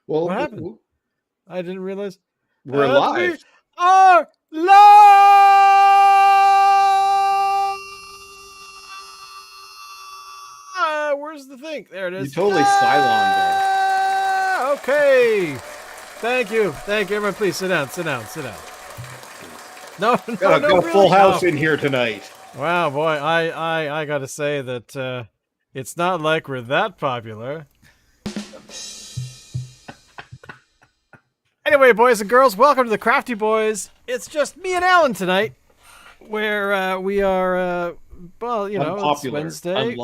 Well, What happened? I didn't realize. we're And we live. are live! Where's the thing? There it You is. totally Cylon there. Okay. Thank you. Everyone, please sit down. No, Got a really. full house No. in here tonight. Wow, boy, I gotta say that it's not like we're that popular. Anyway, boys and girls, welcome to the Crafty Boys. It's just me and Alan tonight, where we are, well, you know, Unpopular. it's Wednesday.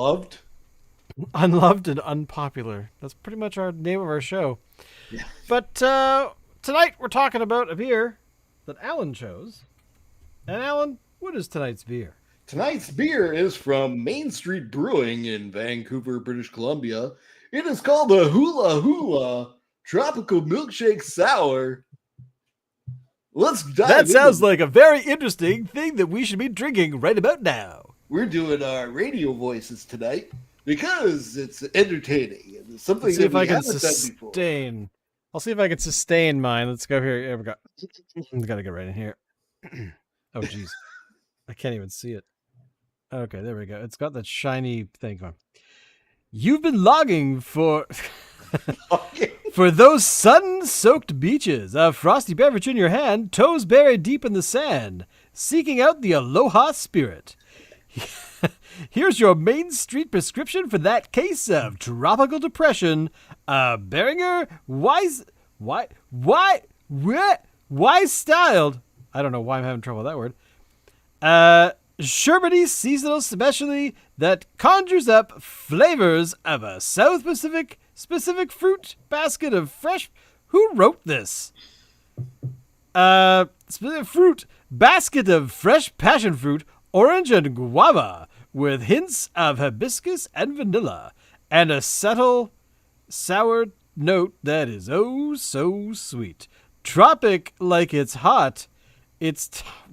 Unloved and unpopular. That's pretty much our name of our show. Yeah. But tonight we're talking about a beer that Alan chose. And Alan, what is tonight's beer? Tonight's beer is from Main Street Brewing in Vancouver, British Columbia. It is called the Hula Tropical Milkshake Sour. Let's dive That in. sounds like a very interesting thing that we should be drinking right about now. We're doing our radio voices tonight because it's entertaining and it's something Let's see that if we I can haven't done before. sustain. I'll see if I can sustain mine. Let's go here. Here we go. Gotta get right in here. Oh, jeez. I can't even see it. Okay, there we go. It's got that shiny thing going. You've been longing for for those sun-soaked beaches, a frosty beverage in your hand, toes buried deep in the sand, seeking out the aloha spirit. Here's your Main Street prescription for that case of tropical depression. Beringer wise styled. I don't know why I'm having trouble with that word. Sherbety seasonal specialty that conjures up flavors of a South Pacific specific fruit basket of fresh. Who wrote this? Specific fruit basket of fresh passion fruit, orange and guava, with hints of hibiscus and vanilla, and a subtle sour note that is oh so sweet. Tropic like it's hot.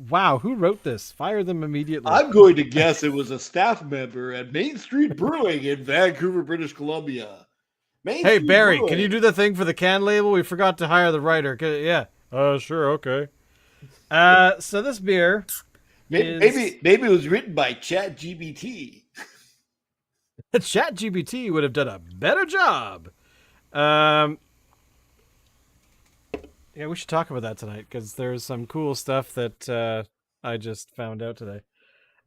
Wow, who wrote this? Fire them immediately. I'm going to guess it was a staff member at Main Street Brewing in Vancouver, British Columbia. Hey, Barry, can you do the thing for the can label? We forgot to hire the writer. Yeah. Sure, okay. So this beer maybe it was written by ChatGPT. ChatGPT would have done a better job. Yeah, we should talk about that tonight because there's some cool stuff that I just found out today.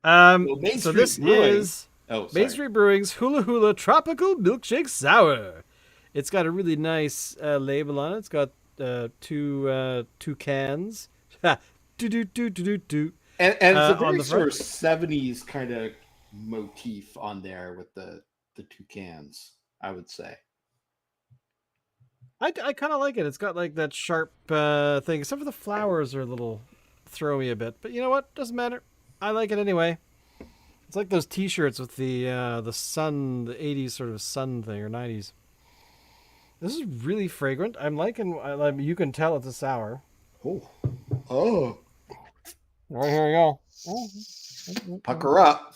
So this is Main Street Brewing's Hula Tropical Milkshake Sour. It's got a really nice label on it. It's got two cans. And it's a very sort of 70s kind of motif on there with the two cans, I would say. I kind of like it. It's got like that sharp thing, except for the flowers are a little throwy a bit. But you know what? Doesn't matter. I like it anyway. It's like those T-shirts with the sun, the 80s sort of sun thing, or 90s. This is really fragrant. I'm liking. You can tell it's a sour. Oh. Right, here we go. Pucker up.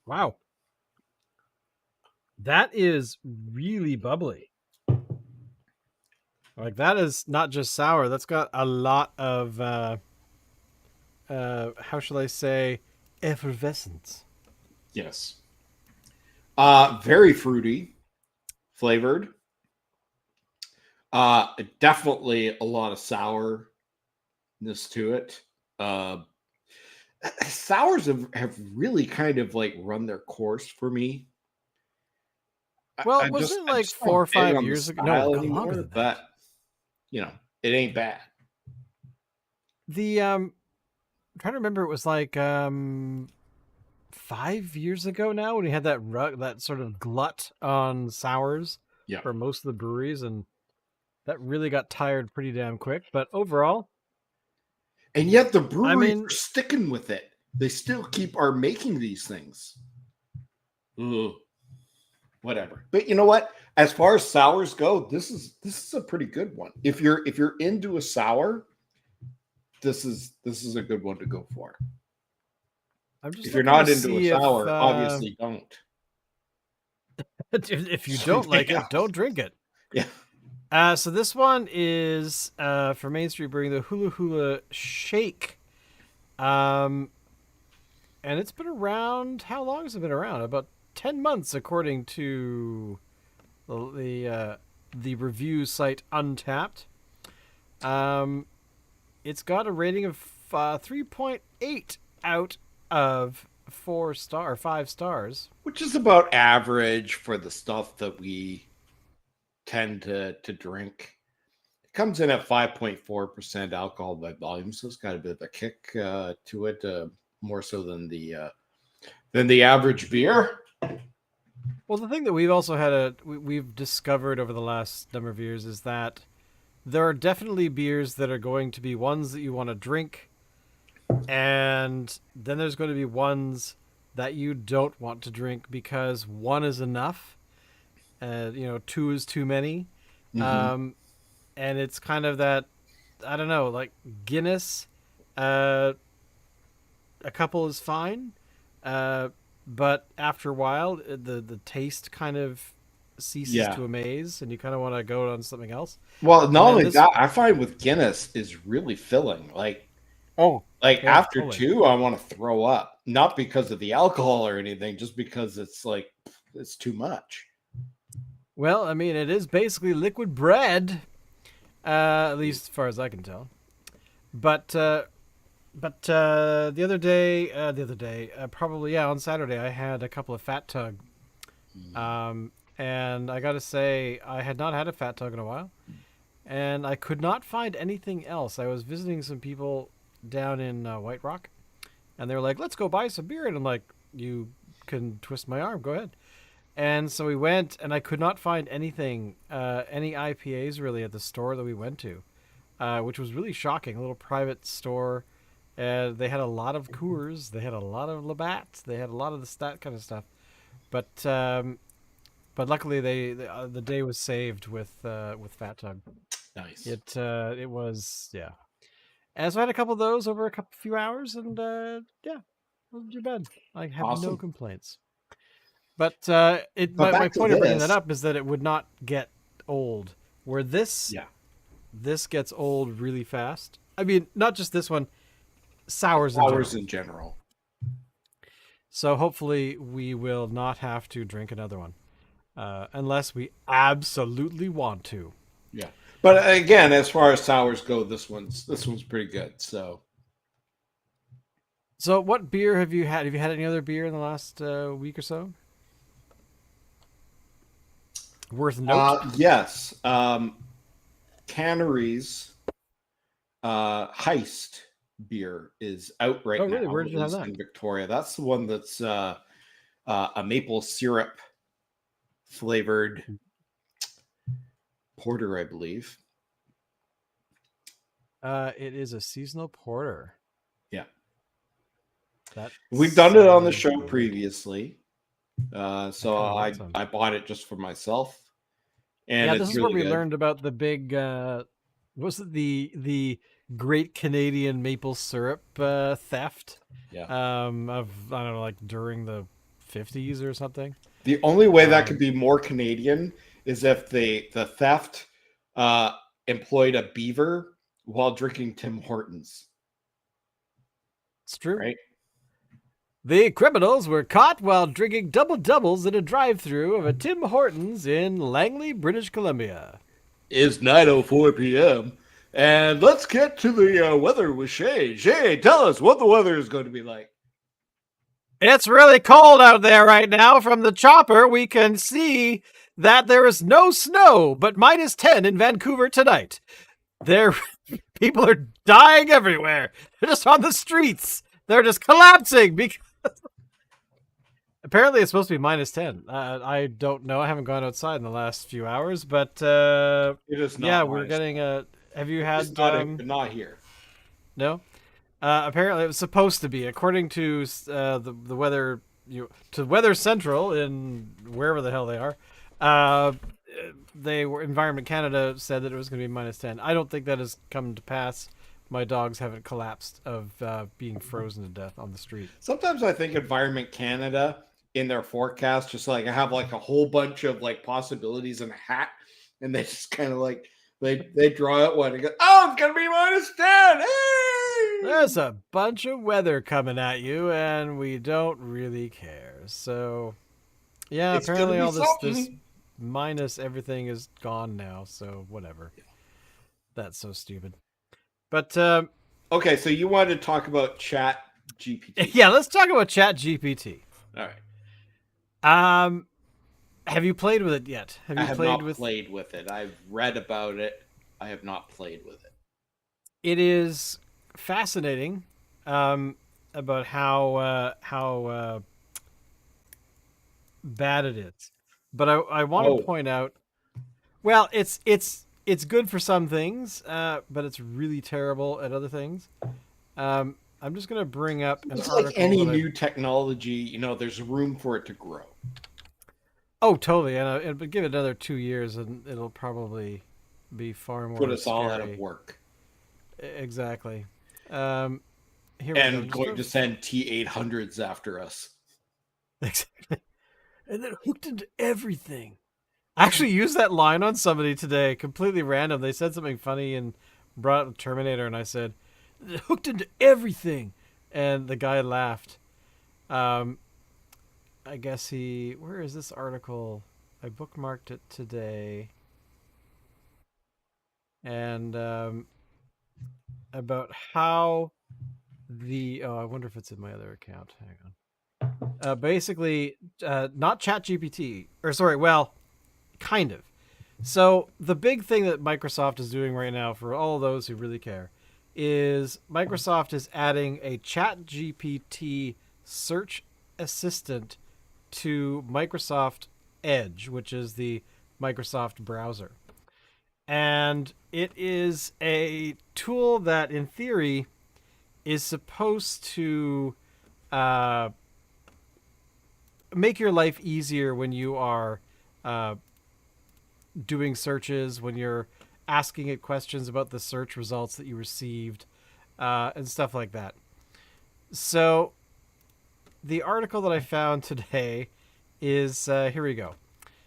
Wow. That is really bubbly. Like, that is not just sour. That's got a lot of, how shall I say, effervescence. Yes. Very fruity, flavored. Definitely a lot of sourness to it. Sours have really kind of like run their course for me. Well, wasn't it like 4 or 5 years ago? No, longer than that. But you know, it ain't bad. I'm trying to remember. It was like 5 years ago now when we had that sort of glut on sours for most of the breweries, and that really got tired pretty damn quick. But overall, and yet the breweries are sticking with it. They still are making these things. Ugh. Whatever. But you know what? As far as sours go, this is a pretty good one. If you're into a sour, this is a good one to go for. I'm just if you're not into a sour, obviously don't. If you don't like it, don't drink it. Yeah. So this one is for Main Street Brewing, the Hula Shake. And it's been around. How long has it been around? About 10 months, according to the review site Untapped. It's got a rating of 3.8 out of 5 stars, Which is about average for the stuff that we tend to drink. It comes in at 5.4% alcohol by volume, so it's got a bit of a kick to it, more so than the average beer. Well, the thing that we've also we've discovered over the last number of years is that there are definitely beers that are going to be ones that you want to drink, and then there's going to be ones that you don't want to drink because one is enough. 2 is too many. Mm-hmm. And it's kind of that, I don't know, like Guinness, a couple is fine. But after a while, the taste kind of ceases to amaze, and you kind of want to go on something else. Well, not only that, I find with Guinness is really filling. After 2, I want to throw up, not because of the alcohol or anything, just because it's too much. Well, I mean, it is basically liquid bread, at least as far as I can tell. But the other day, probably on Saturday, I had a couple of Fat Tug, and I got to say, I had not had a Fat Tug in a while, and I could not find anything else. I was visiting some people down in White Rock, and they were like, "Let's go buy some beer," and I'm like, "You can twist my arm, go ahead." And so we went, and I could not find anything, any IPAs really at the store that we went to, which was really shocking. A little private store. They had a lot of Coors. They had a lot of Labatt. They had a lot of that kind of stuff. But luckily the day was saved with Fat Tug. Nice. It was, yeah. And so I had a couple of those over a few hours, and yeah, wasn't too bad. I have no complaints. But my point of bringing that up is that it would not get old. Where this gets old really fast. I mean, not just this one, sours in general. So hopefully we will not have to drink another one, unless we absolutely want to. Yeah, but again, as far as sours go, this one's pretty good. So what beer have you had? Have you had any other beer in the last week or so? Worth note? Yes. Cannery's Heist beer is out right now. Really? Where did you have that? In Victoria. That's the one that's a maple syrup flavored porter, I believe. It is a seasonal porter. Yeah. We've done it on the show previously. So I bought it just for myself. And this is where we learned about the big was it the Great Canadian Maple Syrup theft? Yeah. Of, I don't know, like during the 50s or something. The only way that could be more Canadian is if the theft employed a beaver while drinking Tim Hortons. It's true. Right? The criminals were caught while drinking double-doubles in a drive-thru of a Tim Hortons in Langley, British Columbia. It's 9:04 p.m. And let's get to the weather with Shay. Shay, tell us what the weather is going to be like. It's really cold out there right now. From the chopper, we can see that there is no snow, but -10 in Vancouver tonight. People are dying everywhere. They're just on the streets. They're just collapsing because apparently it's supposed to be -10. I don't know. I haven't gone outside in the last few hours, but it is not. Yeah, we're getting a. Have you had? Not here. No. Apparently, it was supposed to be, according to the weather. To Weather Central in wherever the hell they are. Environment Canada said that it was going to be -10. I don't think that has come to pass. My dogs haven't collapsed of being frozen to death on the street. Sometimes I think Environment Canada in their forecast, just like I have like a whole bunch of like possibilities in a hat, and they just kind of like they draw out one and go, oh, it's gonna be -10. Hey! There's a bunch of weather coming at you, and we don't really care. So, yeah, It's apparently gonna be all this something. minus everything is gone now. So whatever. That's so stupid. But Okay, so you wanted to talk about Chat GPT. yeah, let's talk about Chat GPT. All right. Have you played with it yet? I have not played with it. I've read about it. I have not played with it. It is fascinating about how bad it is. But I want to point out, well, it's good for some things, but it's really terrible at other things. I'm just going to bring up an article. Like any new technology, you know, there's room for it to grow. Oh, totally. And but give it another 2 years, and it'll probably be far more. Put us all out of work. Exactly. Here and going to send T-800s after us. Exactly. And then hooked into everything. I actually used that line on somebody today, completely random. They said something funny and brought up Terminator, and I said, hooked into everything. And the guy laughed. I guess where is this article? I bookmarked it today. And about how I wonder if it's in my other account. Hang on. Basically, not ChatGPT, or sorry, well, kind of. So the big thing that Microsoft is doing right now, for all of those who really care, is Microsoft is adding a ChatGPT search assistant to Microsoft Edge, which is the Microsoft browser. And it is a tool that, in theory, is supposed to make your life easier when you are doing searches, when you're asking it questions about the search results that you received, and stuff like that. So the article that I found today is, here we go.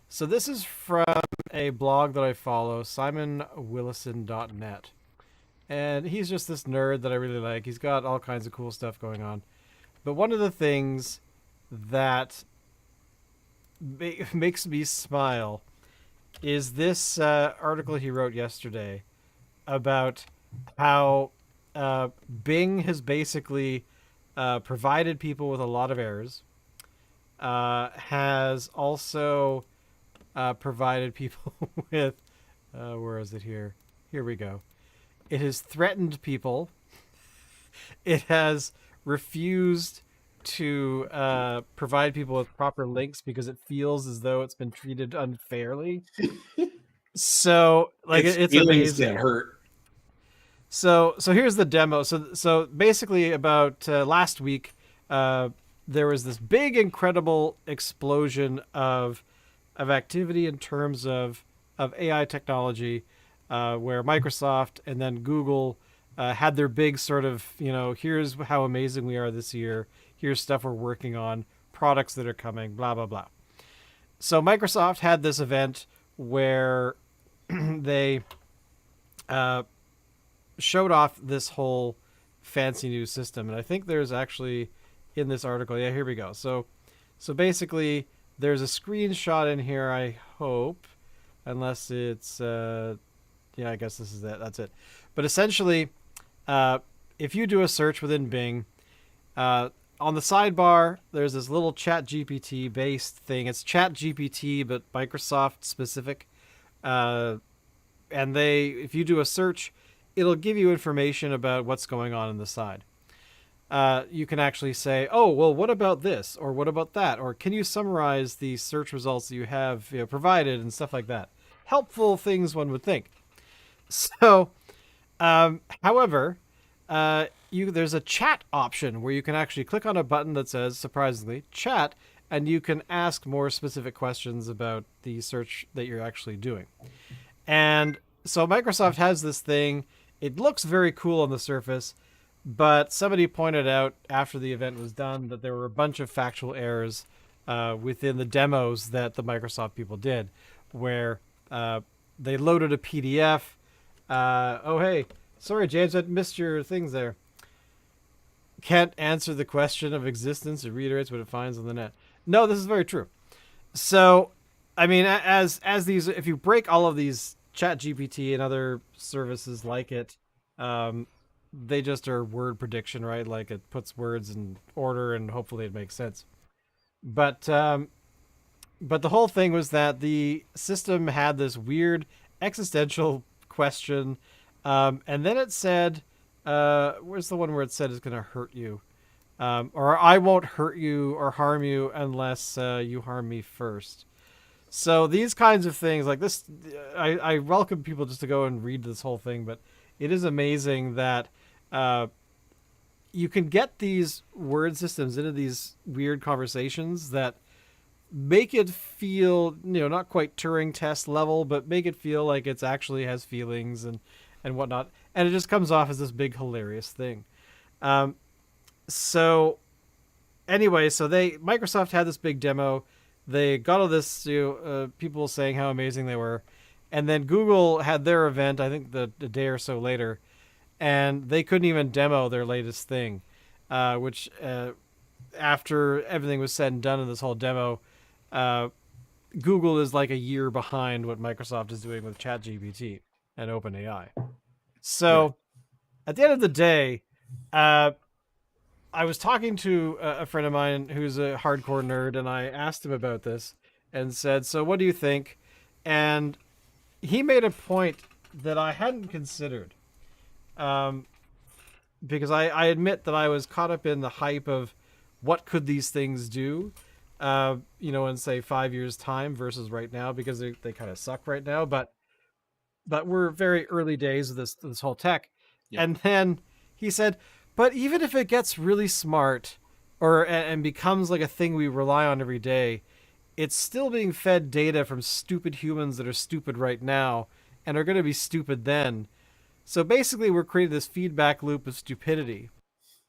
So this is from a blog that I follow, simonwillison.net. And he's just this nerd that I really like. He's got all kinds of cool stuff going on. But one of the things that makes me smile is this article he wrote yesterday about how Bing has basically provided people with a lot of errors, has also provided people with, where is it here? Here we go. It has threatened people. It has refused to provide people with proper links because it feels as though it's been treated unfairly. So, like, it's amazing. Hurt. So here's the demo. So basically, about last week, there was this big, incredible explosion of activity in terms of AI technology, where Microsoft and then Google had their big sort of, here's how amazing we are this year. Here's stuff we're working on, products that are coming, blah, blah, blah. So Microsoft had this event where they showed off this whole fancy new system. And I think there's actually in this article, yeah, here we go. So basically there's a screenshot in here, I hope, unless it's, yeah, I guess this is it. That's it. But essentially, if you do a search within Bing, on the sidebar, there's this little ChatGPT based thing. It's ChatGPT, but Microsoft specific. And if you do a search, it'll give you information about what's going on the side. You can actually say, oh, well, what about this? Or what about that? Or can you summarize the search results that you have provided and stuff like that? Helpful things, one would think. So, however, there's a chat option where you can actually click on a button that says, surprisingly, chat, and you can ask more specific questions about the search that you're actually doing. And so Microsoft has this thing. It looks very cool on the surface, but somebody pointed out after the event was done that there were a bunch of factual errors within the demos that the Microsoft people did, where they loaded a PDF. Oh, hey, sorry, James, I missed your things there. Can't answer the question of existence. It reiterates what it finds on the net. No, this is very true. So, I mean, as these, if you break all of these Chat GPT and other services like it, they just are word prediction, right? Like it puts words in order and hopefully it makes sense. But the whole thing was that the system had this weird existential question, and then it said, "Where's the one where it said it's going to hurt you?" Or I won't hurt you or harm you unless you harm me first. So these kinds of things like this, I welcome people just to go and read this whole thing, but it is amazing that you can get these word systems into these weird conversations that make it feel, not quite Turing test level, but make it feel like it's actually has feelings and whatnot. And it just comes off as this big hilarious thing. So anyway, so Microsoft had this big demo. They got all this people saying how amazing they were, and then Google had their event. I think the day or so later, and they couldn't even demo their latest thing, which after everything was said and done in this whole demo, Google is like a year behind what Microsoft is doing with ChatGPT and OpenAI. So right. At the end of the day, I was talking to a friend of mine who's a hardcore nerd, and I asked him about this and said, so what do you think? And he made a point that I hadn't considered. Because I admit that I was caught up in the hype of what could these things do, in say 5 years time versus right now, because they kind of suck right now, but we're very early days of this whole tech. Yeah. And then he said, but even if it gets really smart and becomes like a thing we rely on every day, it's still being fed data from stupid humans that are stupid right now and are going to be stupid then. So basically we're creating this feedback loop of stupidity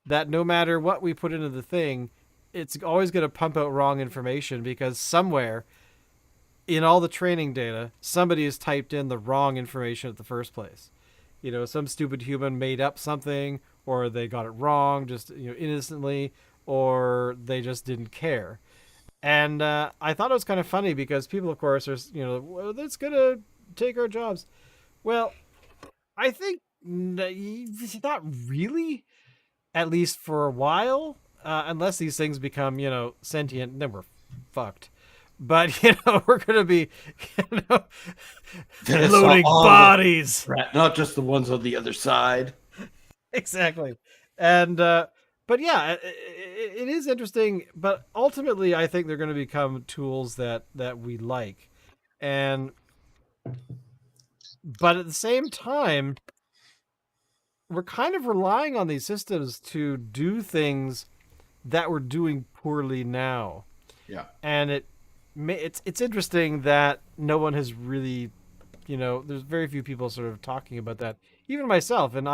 that no matter what we put into the thing, it's always going to pump out wrong information because somewhere in all the training data, somebody has typed in the wrong information at the first place. Some stupid human made up something, or they got it wrong just innocently, or they just didn't care. And I thought it was kind of funny because people, of course, are well, that's gonna take our jobs. Well, I think not really, at least for a while, unless these things become sentient, then we're fucked. But we're gonna be loading bodies, not just the ones on the other side. Exactly. And but yeah, it is interesting, but ultimately I think they're going to become tools that we like. But at the same time, we're kind of relying on these systems to do things that we're doing poorly now. Yeah. And it's interesting that no one has really, there's very few people sort of talking about that, even myself, and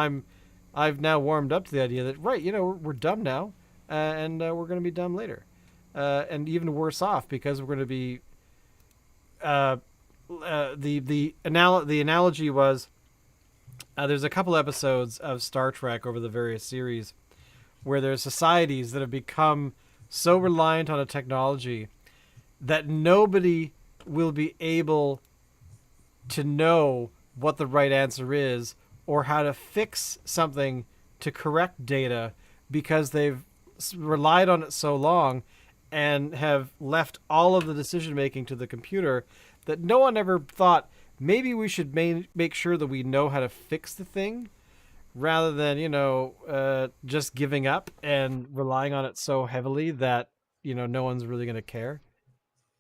I've now warmed up to the idea that, right, we're dumb now, and we're going to be dumb later. And even worse off because we're going to be... the analogy was, there's a couple episodes of Star Trek over the various series where there's societies that have become so reliant on a technology that nobody will be able to know what the right answer is or how to fix something to correct data because they've relied on it so long and have left all of the decision making to the computer that no one ever thought maybe we should make sure that we know how to fix the thing rather than just giving up and relying on it so heavily that no one's really going to care.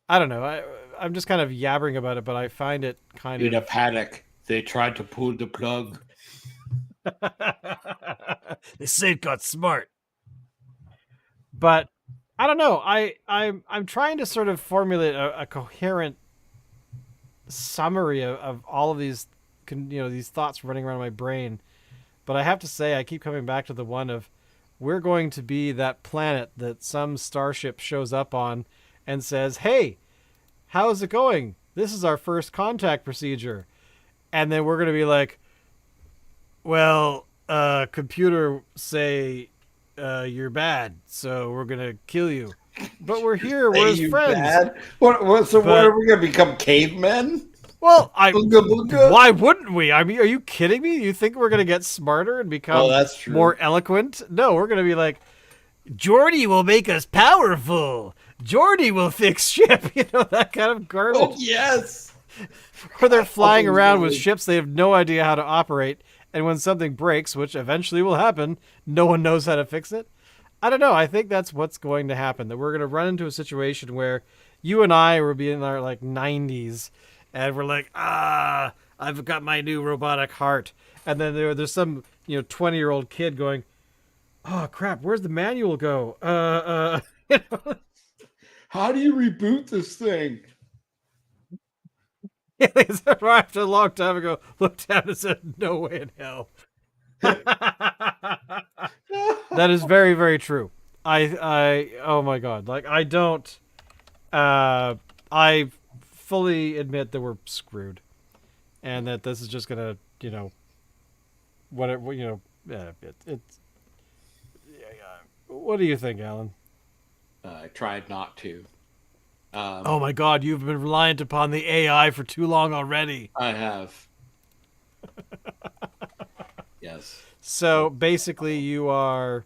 I don't know. I'm just kind of yabbering about it, but I find it kind of... In a panic, they tried to pull the plug. They say it got smart. But I don't know. I'm trying to sort of formulate a coherent summary of all of these these thoughts running around my brain. But I have to say, I keep coming back to the one of we're going to be that planet that some starship shows up on and says, "Hey, how's it going? This is our first contact procedure." And then we're going to be like, "Well, computer say you're bad, so we're going to kill you. But we're here, we're his friends." Bad? So what are we going to become, cavemen? Well, Booga booga? why wouldn't we? I mean, are you kidding me? You think we're going to get smarter and become that's true. more eloquent? No, we're going to be like, "Jordy will make us powerful. Jordy will fix ship." You know, that kind of garbage. Oh, yes. Or they're flying around with ships they have no idea how to operate, and when something breaks, which eventually will happen, no one knows how to fix it. I don't know. I think that's what's going to happen, that we're going to run into a situation where you and I will be in our like 90s, and we're like, I've got my new robotic heart. And then there's some 20-year-old kid going, "Oh crap, where's the manual go? How do you reboot this thing?" Yeah, they arrived a long time ago, looked down and said, "No way in hell." That is very, very true. Oh my God. Like, I fully admit that we're screwed, and that this is just gonna, whatever, it's. What do you think, Alan? I tried not to. Oh my God, you've been reliant upon the AI for too long already. I have. Yes. So basically, you've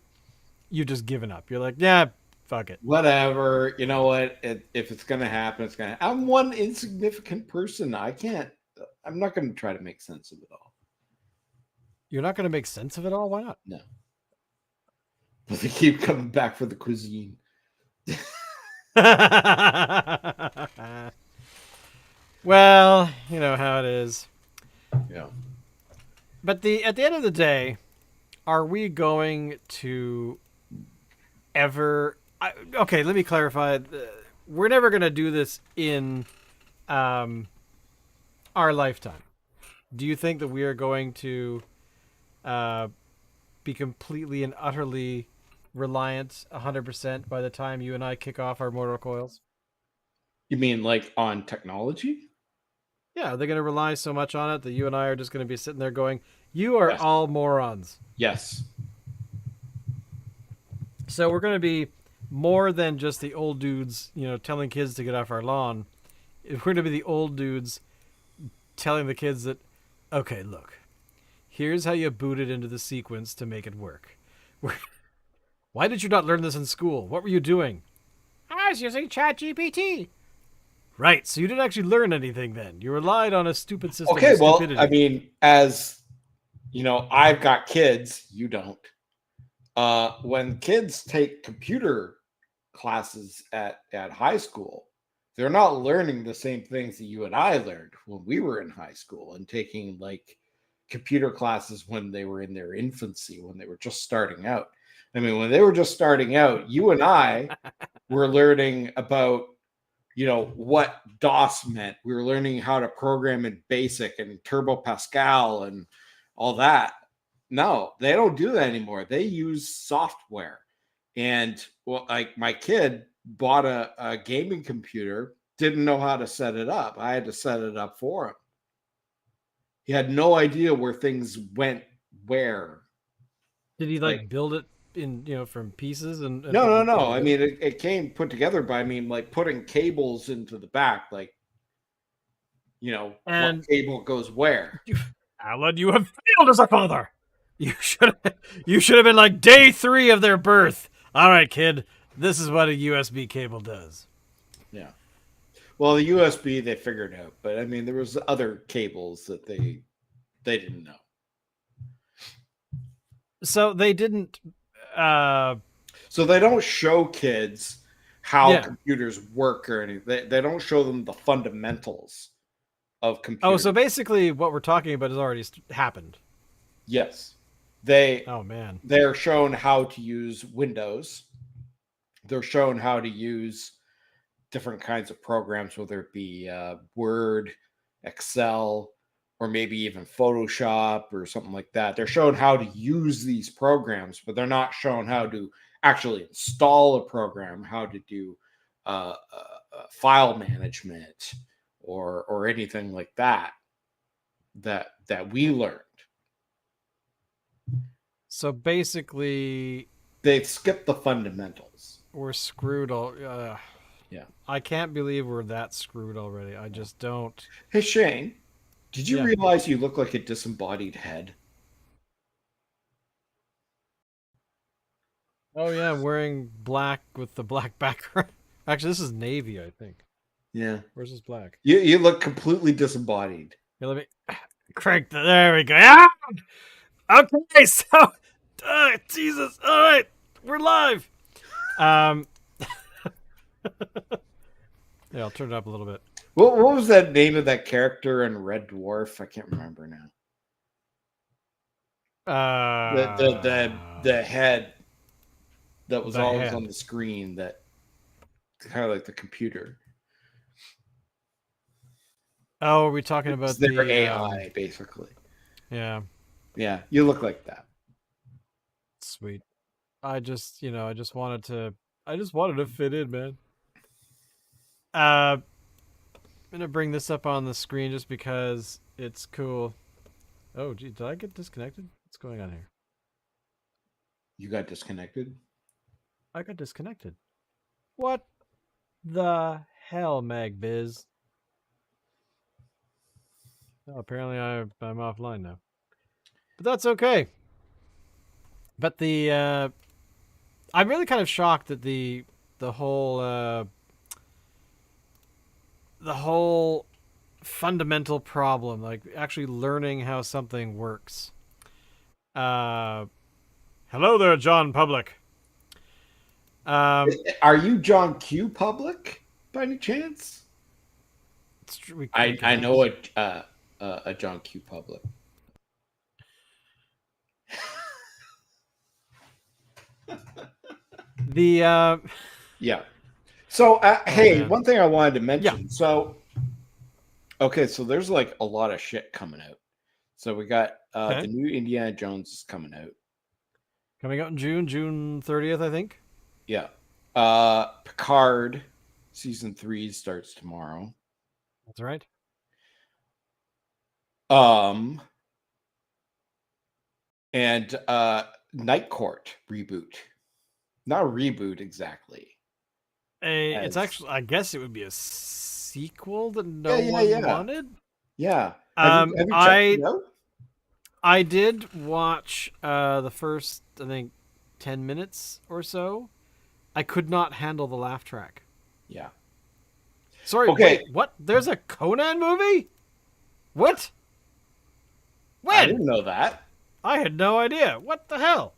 just given up. You're like, yeah, fuck it. Whatever. You know what? If it's going to happen, it's going to. I'm one insignificant person. I'm not going to try to make sense of it all. You're not going to make sense of it all? Why not? No. But they keep coming back for the cuisine. Well, you know how it is. Yeah. But at the end of the day, are we going to ever? Okay, let me clarify. We're never going to do this in our lifetime. Do you think that we are going to be completely and utterly reliant 100% by the time you and I kick off our mortal coils? You mean like on technology? Yeah, they're going to rely so much on it that you and I are just going to be sitting there going, "You are all morons." Yes. So we're going to be more than just the old dudes, telling kids to get off our lawn. We're going to be the old dudes telling the kids that, "Okay, look, here's how you boot it into the sequence to make it work. Why did you not learn this in school? What were you doing?" "I was using ChatGPT." "Right, so you didn't actually learn anything then. You relied on a stupid system." Okay, well, I mean, as you know, I've got kids, you don't. When kids take computer classes at high school, they're not learning the same things that you and I learned when we were in high school and taking like computer classes when they were in their infancy, when they were just starting out. I mean, when they were just starting out, you and I were learning about, what DOS meant. We were learning how to program in BASIC and Turbo Pascal and all that. No, they don't do that anymore. They use software. And well, like my kid bought a gaming computer, didn't know how to set it up. I had to set it up for him. He had no idea where things went where. Did he like build it in, from pieces? And no. I mean, it came put together by, I mean, like putting cables into the back, like, and what cable goes where. Alan, you have failed as a father. You should have been like day 3 of their birth. "All right, kid, this is what a USB cable does." Yeah. Well, the USB they figured out, but I mean, there was other cables that they didn't know. So they didn't. So they don't show kids how computers work or anything. They don't show them the fundamentals of computers. Oh, so basically, what we're talking about has already happened. Yes. Oh man. They're shown how to use Windows. They're shown how to use different kinds of programs, whether it be Word, Excel, or maybe even Photoshop or something like that. They're shown how to use these programs, but they're not shown how to actually install a program, how to do file management or anything like that we learned. So basically, They've skipped the fundamentals. We're screwed all. Yeah. I can't believe we're that screwed already. I just don't. Hey Shane, did you Yeah. realize you look like a disembodied head? Oh yeah, I'm wearing black with the black background. Actually, this is navy, I think. Yeah. Where's this black? You look completely disembodied. Here, let me crank the. There we go. Ah! Okay, so Jesus. All right, we're live. Yeah, I'll turn it up a little bit. What was that name of that character in Red Dwarf? I can't remember now. The head that was always on the screen, that kind of like the computer. Oh, are we talking about their AI, basically? Yeah. Yeah, you look like that. Sweet. I just wanted to fit in, man. I'm gonna bring this up on the screen just because it's cool. Oh, gee, did I get disconnected? What's going on here? You got disconnected? I got disconnected. What the hell, MagBiz? Oh, apparently I'm offline now. But that's okay. But I'm really kind of shocked that the whole fundamental problem, like actually learning how something works. Hello there, John Public. Are you John Q Public by any chance? I know a John Q Public. Yeah. So hey, man. One thing I wanted to mention. Yeah. So okay, so there's like a lot of shit coming out. So we got the new Indiana Jones is coming out. Coming out in June 30th, I think. Yeah. Picard season 3 starts tomorrow. That's right. And Night Court reboot. Not a reboot exactly. It's actually, I guess it would be a sequel that no one wanted. Yeah. Have you checked it out? I did watch the first, I think, 10 minutes or so. I could not handle the laugh track. Yeah. Sorry, wait, what? There's a Conan movie? What? When? I didn't know that. I had no idea. What the hell?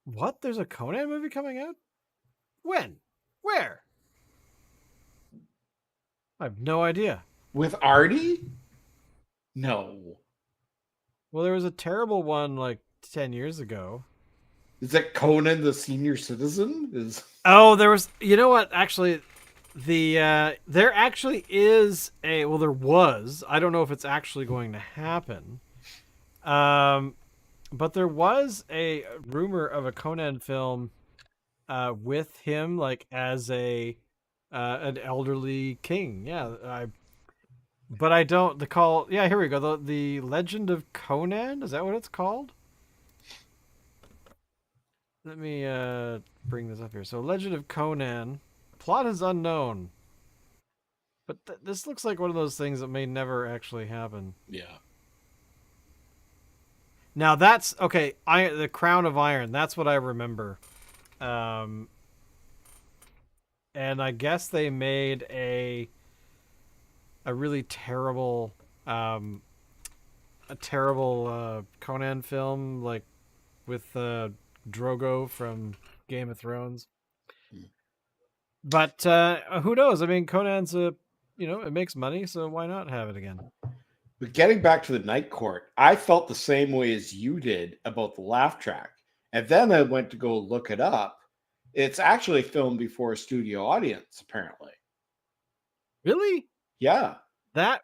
What? There's a Conan movie coming out? When? Where? I have no idea. With Artie? No. Well, there was a terrible one like 10 years ago. Is that Conan the Senior Citizen? Oh, there was. You know what? Actually, there actually is a. Well, there was. I don't know if it's actually going to happen. But there was a rumor of a Conan film, with him like as an elderly king. Yeah, But I don't. Yeah, here we go. The Legend of Conan. Is that what it's called? Let me bring this up here. So, Legend of Conan. Plot is unknown. But this looks like one of those things that may never actually happen. Yeah. Now that's okay. The Crown of Iron. That's what I remember. And I guess they made a really terrible, Conan film, like with Drogo from Game of Thrones. But who knows? I mean, Conan's it makes money, so why not have it again? But getting back to the Night Court, I felt the same way as you did about the laugh track. And then I went to go look it up. It's actually filmed before a studio audience, apparently. Really? Yeah. That's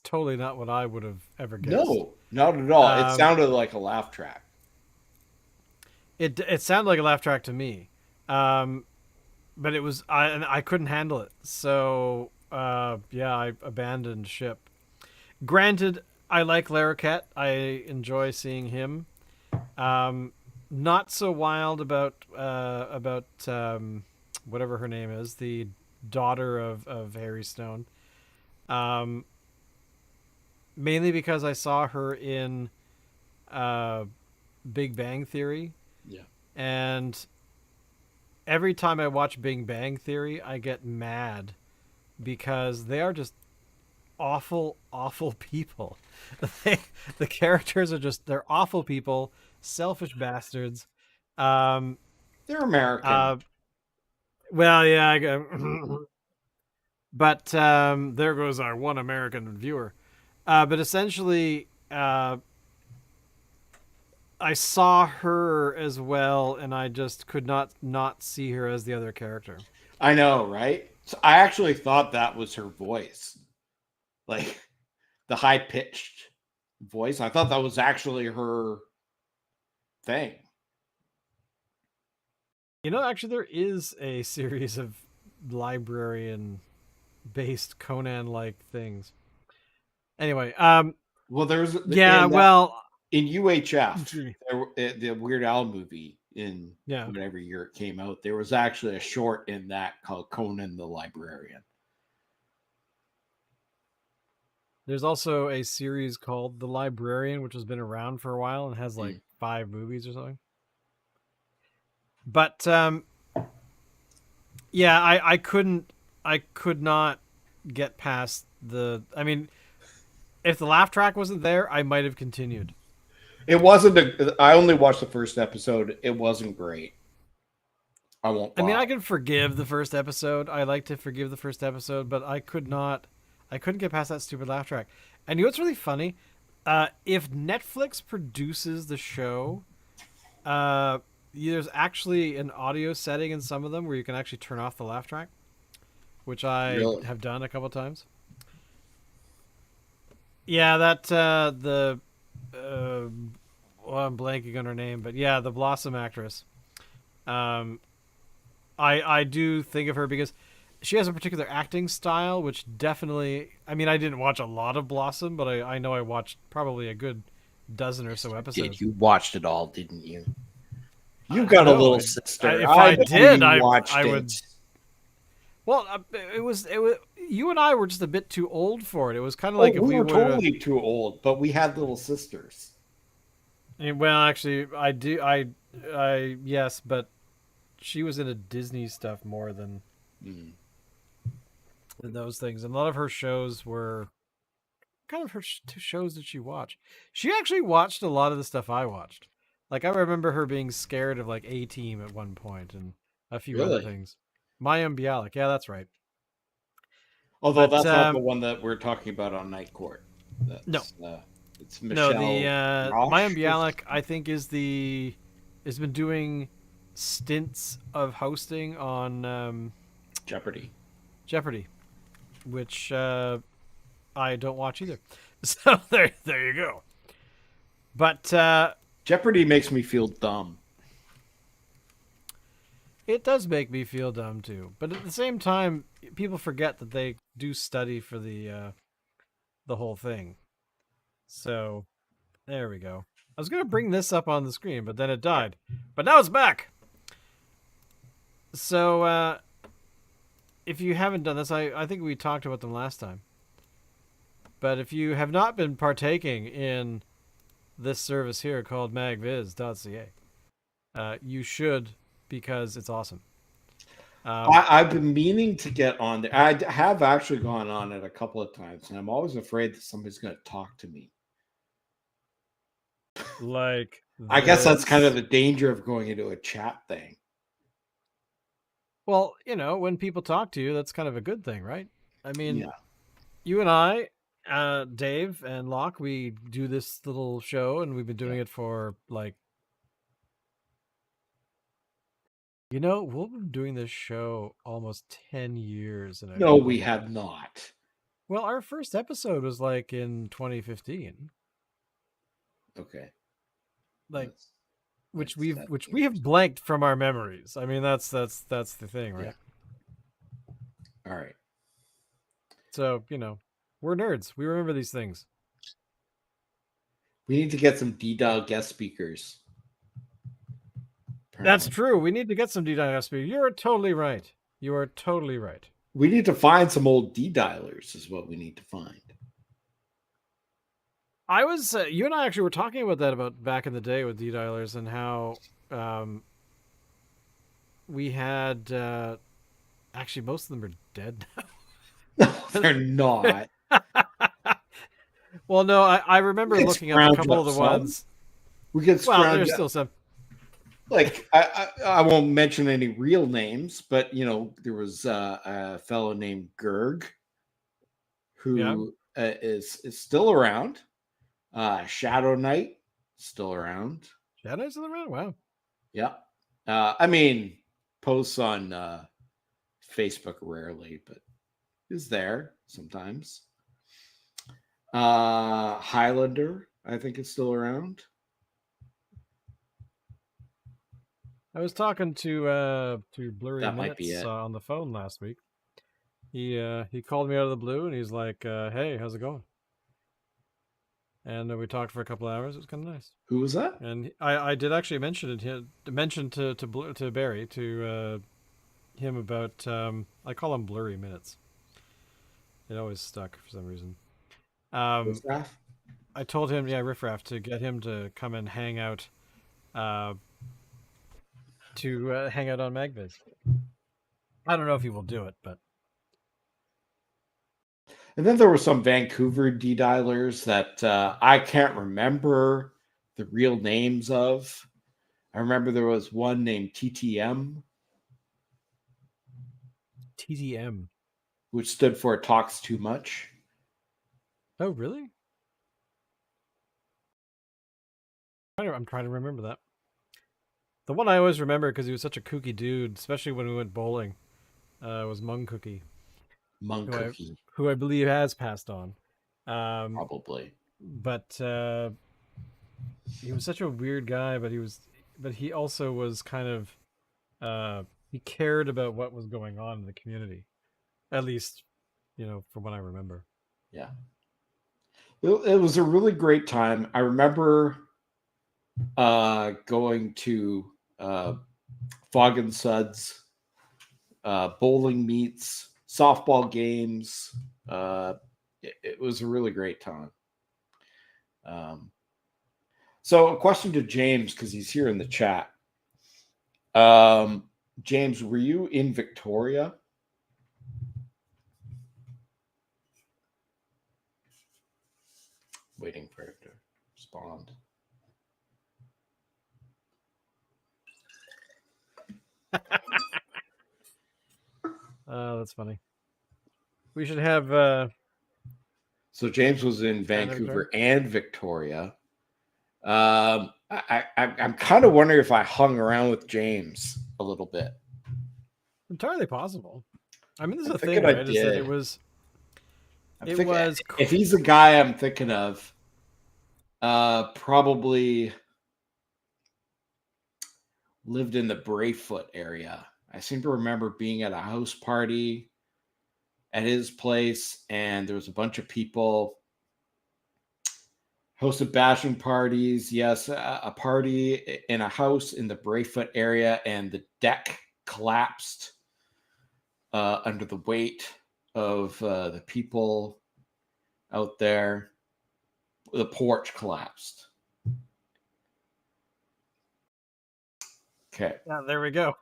totally not what I would have ever guessed. No, not at all. It sounded like a laugh track. It sounded like a laugh track to me. but it was I couldn't handle it. So yeah, I abandoned ship. Granted, I like Larroquette. I enjoy seeing him. Not so wild about whatever her name is, the daughter of Harry Stone. Um, Mainly because I saw her in uh, Big Bang Theory, Yeah. and every time I watch Big Bang Theory, I get mad because they are just awful, awful people. The characters are they're awful people, selfish bastards. Um, They're American. uh, well, yeah, but there goes our one American viewer. But essentially, I saw her as well, and I just could not see her as the other character. I know, right? So I actually thought that was her voice, like the high pitched voice. I thought that was actually her thing. You know, actually, there is a series of librarian-based Conan-like things. Anyway, Well, there's yeah, well, in UHF, the Weird Al movie in yeah. whatever year it came out, there was actually a short in that called Conan the Librarian. There's also a series called The Librarian, which has been around for a while and has like 5 movies or something. But yeah, I could not get past the. I mean, if the laugh track wasn't there, I might have continued. It wasn't. I only watched the first episode. It wasn't great. I won't lie. I mean, I can forgive the first episode. I like to forgive the first episode, but I couldn't get past that stupid laugh track. And you know what's really funny? If Netflix produces the show, there's actually an audio setting in some of them where you can actually turn off the laugh track, which I have done a couple times. Yeah, that well, I'm blanking on her name, but yeah, the Blossom actress. I do think of her because she has a particular acting style, which definitely. I mean, I didn't watch a lot of Blossom, but I know I watched probably a good dozen or so episodes. You watched it all, didn't you? You got a little sister. If I did, I would. Well, it was. You and I were just a bit too old for it. It was kind of like if we were totally too old, but we had little sisters. Well, actually, I do. Yes, but she was into Disney stuff more than those things, and a lot of her shows were kind of her shows that she watched. She actually watched a lot of the stuff I watched. Like I remember her being scared of like A-Team at one point and a few other things. Mayim Bialik, yeah, that's right. Although that's not the one that we're talking about on Night Court. No, it's Michelle. No, the Mayim Bialik, I think, has been doing stints of hosting on Jeopardy, which I don't watch either. So there you go. But Jeopardy makes me feel dumb. It does make me feel dumb too, but at the same time, people forget that they do study for the whole thing. So, there we go. I was gonna bring this up on the screen, but then it died. But now it's back. So, if you haven't done this, I think we talked about them last time. But if you have not been partaking in this service here called magviz.ca, you should, because it's awesome. I've been meaning to get on there. I have actually gone on it a couple of times, and I'm always afraid that somebody's going to talk to me. Like, I guess that's kind of the danger of going into a chat thing. Well, when people talk to you, that's kind of a good thing, right? I mean, you and I, Dave and Locke, we do this little show, and we've been doing it for like. We've been doing this show almost 10 years. No, we have not. Well, our first episode was like in 2015. Okay. Like, which we have blanked from our memories. I mean, that's the thing, right? All right. So, we're nerds. We remember these things. We need to get some D-Dial guest speakers. Apparently. That's true. We need to get some D-Dial guest speakers. You're totally right. You are totally right. We need to find some old D-Dialers is what we need to find. I was, you and I actually were talking about that about back in the day with D-Dialers and how we had, actually most of them are dead now. No, they're not. Well, no, I remember looking up a couple of the ones. We could scrounge there's still some. Like I won't mention any real names, but there was a fellow named Gerg who is still around. Shadow Knight still around. Shadow Knight's still around? Wow. Yeah. I mean, posts on Facebook rarely, but is there sometimes. Highlander, I think, is still around. I was talking to Blurry That Minutes might be it. on the phone last week. He called me out of the blue and he's like, "Hey, how's it going?" And we talked for a couple hours. It was kind of nice. Who was that? And I did actually mention to Barry to him about I call him Blurry Minutes. It always stuck for some reason. Riffraff? I told him, Riffraff, to get him to come and hang out, hang out on Magviz. I don't know if he will do it, but. And then there were some Vancouver D-Dialers that I can't remember the real names of. I remember there was one named TTM. TTM. Which stood for Talks Too Much. Oh, really? I'm trying to remember that. The one I always remember, because he was such a kooky dude, especially when we went bowling, was Mung Cookie. Who I believe has passed on. Probably. But he was such a weird guy, but he also was kind of he cared about what was going on in the community. At least, from what I remember. Yeah. It was a really great time. I remember going to Fog and Suds, bowling meets, softball games. It was a really great time. So a question to James, because he's here in the chat. James, were you in Victoria? Waiting for him to respond. That's funny. We should have. So James was in Vancouver and Victoria. I'm kind of wondering if I hung around with James a little bit. Entirely possible. I mean, this is the thing, right? Is that it was. If he's the guy I'm thinking of, probably lived in the Brayfoot area. I seem to remember being at a house party at his place, and there was a bunch of people, hosted bashing parties. Yes, a party in a house in the Brayfoot area, and the deck collapsed under the weight of the people out there. The porch collapsed. Okay. Yeah, there we go.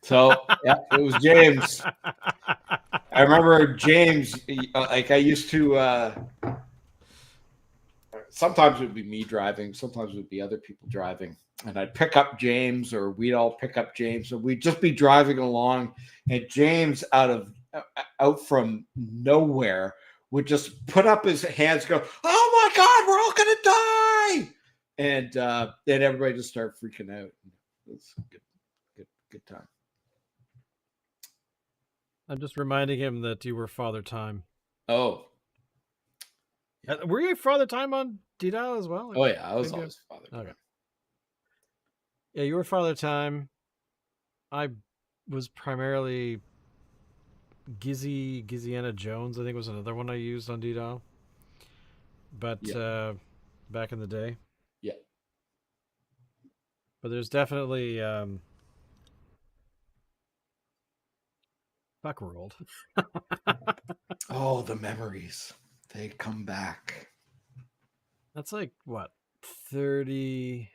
So yeah, it was James. I remember James. Like I used to. Sometimes it would be me driving. Sometimes it would be other people driving, and I'd pick up James, or we'd all pick up James, and we'd just be driving along, and James out from nowhere would just put up his hands, go, "Oh my God, we're all gonna die!" And then everybody just started freaking out. It's good time. I'm just reminding him that you were Father Time. Oh. Were you Father Time on D-Dial as well? Oh, yeah. I was always Father Time. Okay. Yeah, you were Father Time. I was primarily Giziana Jones, I think, was another one I used on D-Dial. But back in the day. Yeah. But there's definitely fuck world. Oh, the memories. They come back. That's like what, 30.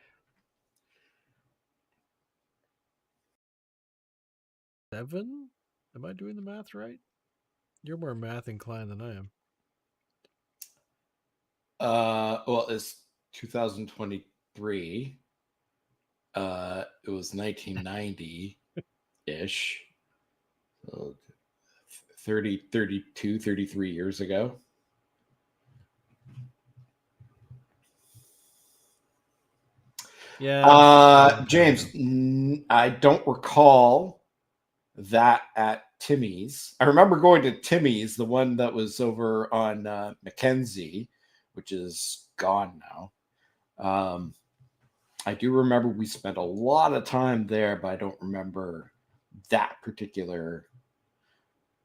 Seven? Am I doing the math right? You're more math inclined than I am. Well, it's 2023. It was 1990-ish. So 30, 32, 33 years ago. Yeah. James, I don't recall that at Timmy's. I remember going to Timmy's, the one that was over on Mackenzie, which is gone now. I do remember we spent a lot of time there, but I don't remember that particular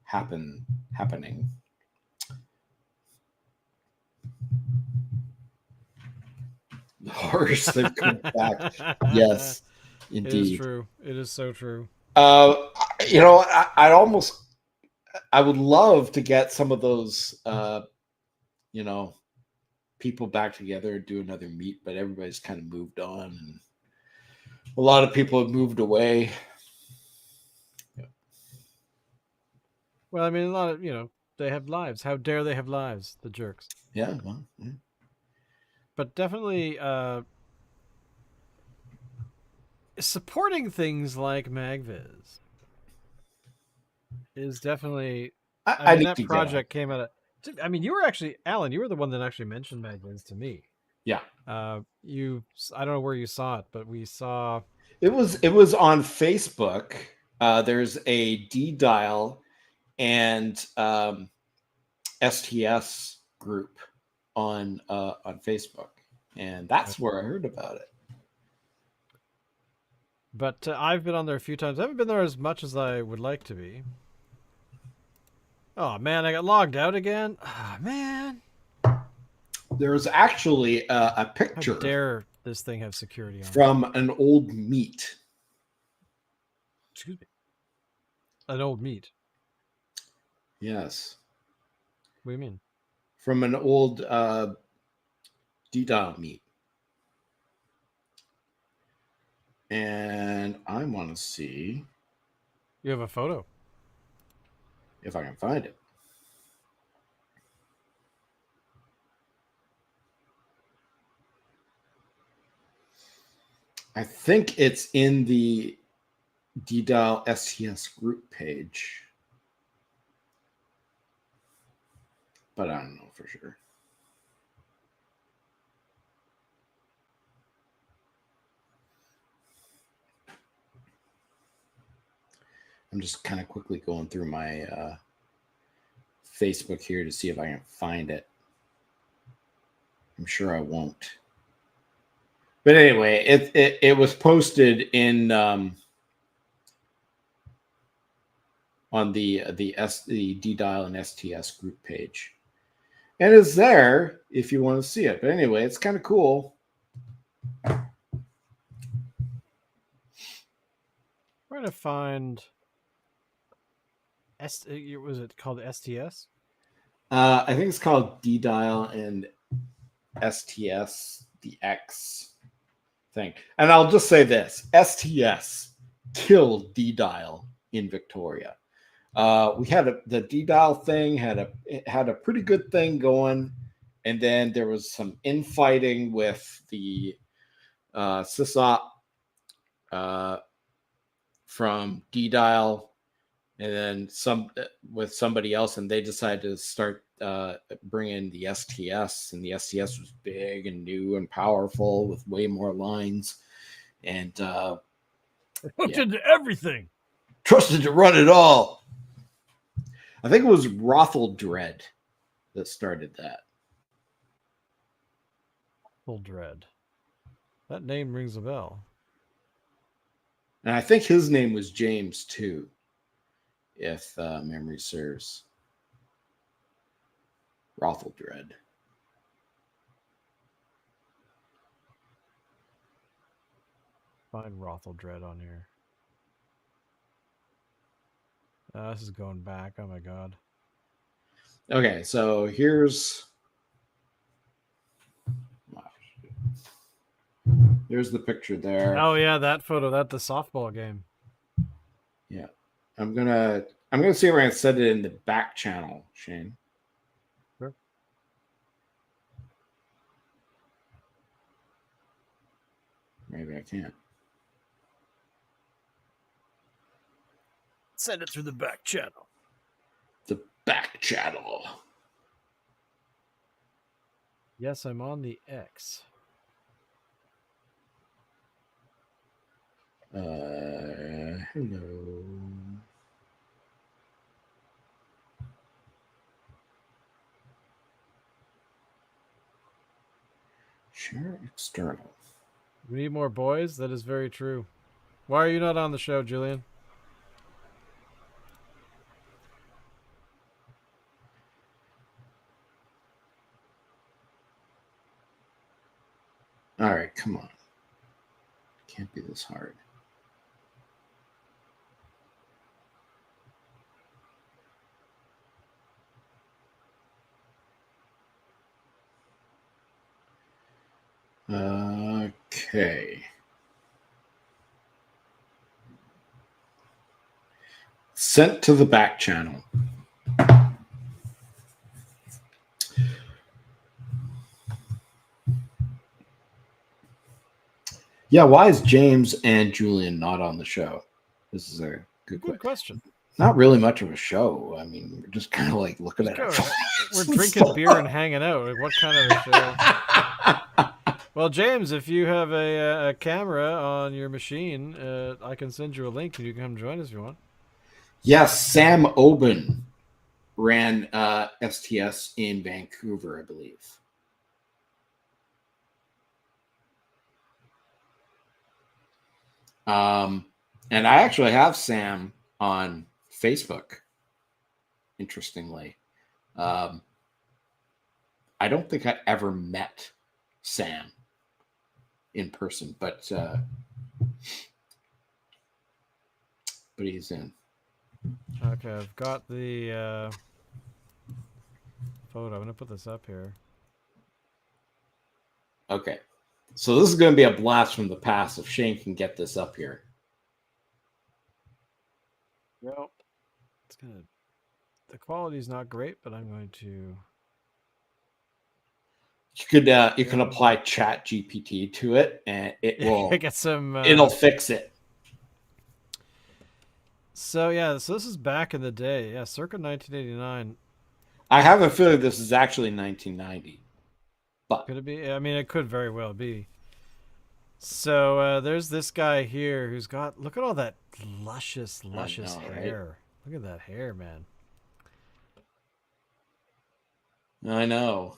happening. The horrors that come back. Yes, indeed. It is true. It is so true. You know, I would love to get some of those, you know, people back together and do another meet, but everybody's kind of moved on, and a lot of people have moved away. Yeah. Well, I mean, a lot of, they have lives. How dare they have lives, the jerks? Yeah, well, yeah. But definitely supporting things like MagViz is definitely. I mean, that project came out of. I mean, you were actually, Alan. You were the one that actually mentioned MagViz to me. Yeah. I don't know where you saw it, but we saw. It was on Facebook. There's a D-Dial and STS group on Facebook, and that's where I heard about it. But I've been on there a few times. I haven't been there as much as I would like to be. Oh man, I got logged out again. Ah, man. There's actually a picture. How dare this thing have security on from an old meet. Excuse me. An old meet. Yes. What do you mean? From an old D-Dial meet. And I want to see. You have a photo. If I can find it. I think it's in the D-Dial STS group page. But I don't know for sure. I'm just kind of quickly going through my Facebook here to see if I can find it. I'm sure I won't. But anyway, it was posted in on the D-Dial and STS group page, and it's there if you want to see it. But anyway, it's kind of cool. Trying to find. Was it called STS? I think it's called D-Dial and STS, the X thing. And I'll just say this: STS killed D-Dial in Victoria. We had the D-Dial thing had a pretty good thing going, and then there was some infighting with the SysOp from D-Dial, and then some with somebody else, and they decided to start bringing the STS, and the STS was big and new and powerful with way more lines, and hooked into everything, trusted to run it all. I think it was Rothel Dread that started that. Rothel Dread. That name rings a bell. And I think his name was James too. if memory serves. Rothel Dread. Find Rothel Dread on here. This is going back. Oh my god. Okay, so here's the picture there. Oh yeah, that photo. That's the softball game. Yeah, I'm gonna see if I can set it in the back channel, Shane. Sure. Maybe I can't. Send it through the back channel. The back channel. Yes, I'm on the X. Hello. Share external. We need more boys. That is very true. Why are you not on the show, Julian? All right, come on. Can't be this hard. Okay. Sent to the back channel. Yeah, why is James and Julian not on the show? This is a good question. Not really much of a show. I mean, we're just kind of like looking at it. We're drinking beer and hanging out. Like, what kind of a show? Well, James, if you have a camera on your machine, I can send you a link and you can come join us if you want. Yes, Sam Oben ran STS in Vancouver, I believe. And I actually have Sam on Facebook. Interestingly, I don't think I ever met Sam in person, but he's in. Okay, I've got the photo. I'm gonna put this up here. Okay, so this is going to be a blast from the past if Shane can get this up here. Well, it's gonna. The quality's not great, but I'm going to. You can apply Chat GPT to it, and it will get some. It'll fix it. So yeah, so this is back in the day, yeah, circa 1989. I have a feeling this is actually 1990, but could it be? I mean, it could very well be. So there's this guy here who's got. Look at all that luscious hair. Right? Look at that hair, man. I know.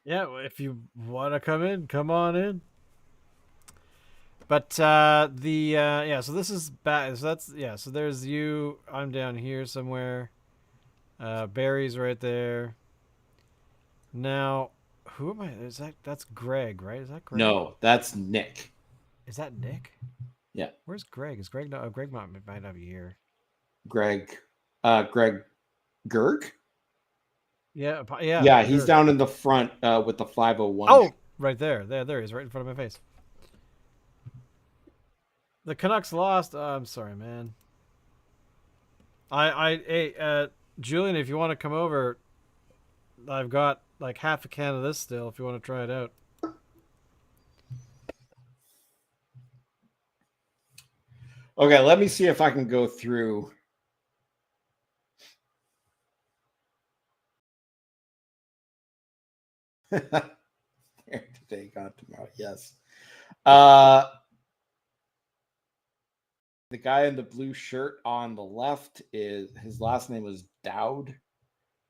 Yeah, if you want to come in, come on in. But yeah, so this is back. So that's So there's you. I'm down here somewhere. Barry's right there. Now, who am I? That's Greg, right? Is that Greg? No, that's Nick. Is that Nick? Yeah. Where's Greg? Is Greg not? Oh, Greg might not be here. Greg Gerg. Yeah, yeah. He's down in the front with the 501. Oh, right there. There he is, right in front of my face. The Canucks lost. Oh, I'm sorry, man. Hey, Julian, if you want to come over, I've got like half a can of this still. If you want to try it out. Okay, let me see if I can go through. Today, gone tomorrow. Yes. The guy in the blue shirt on the left his last name was Dowd.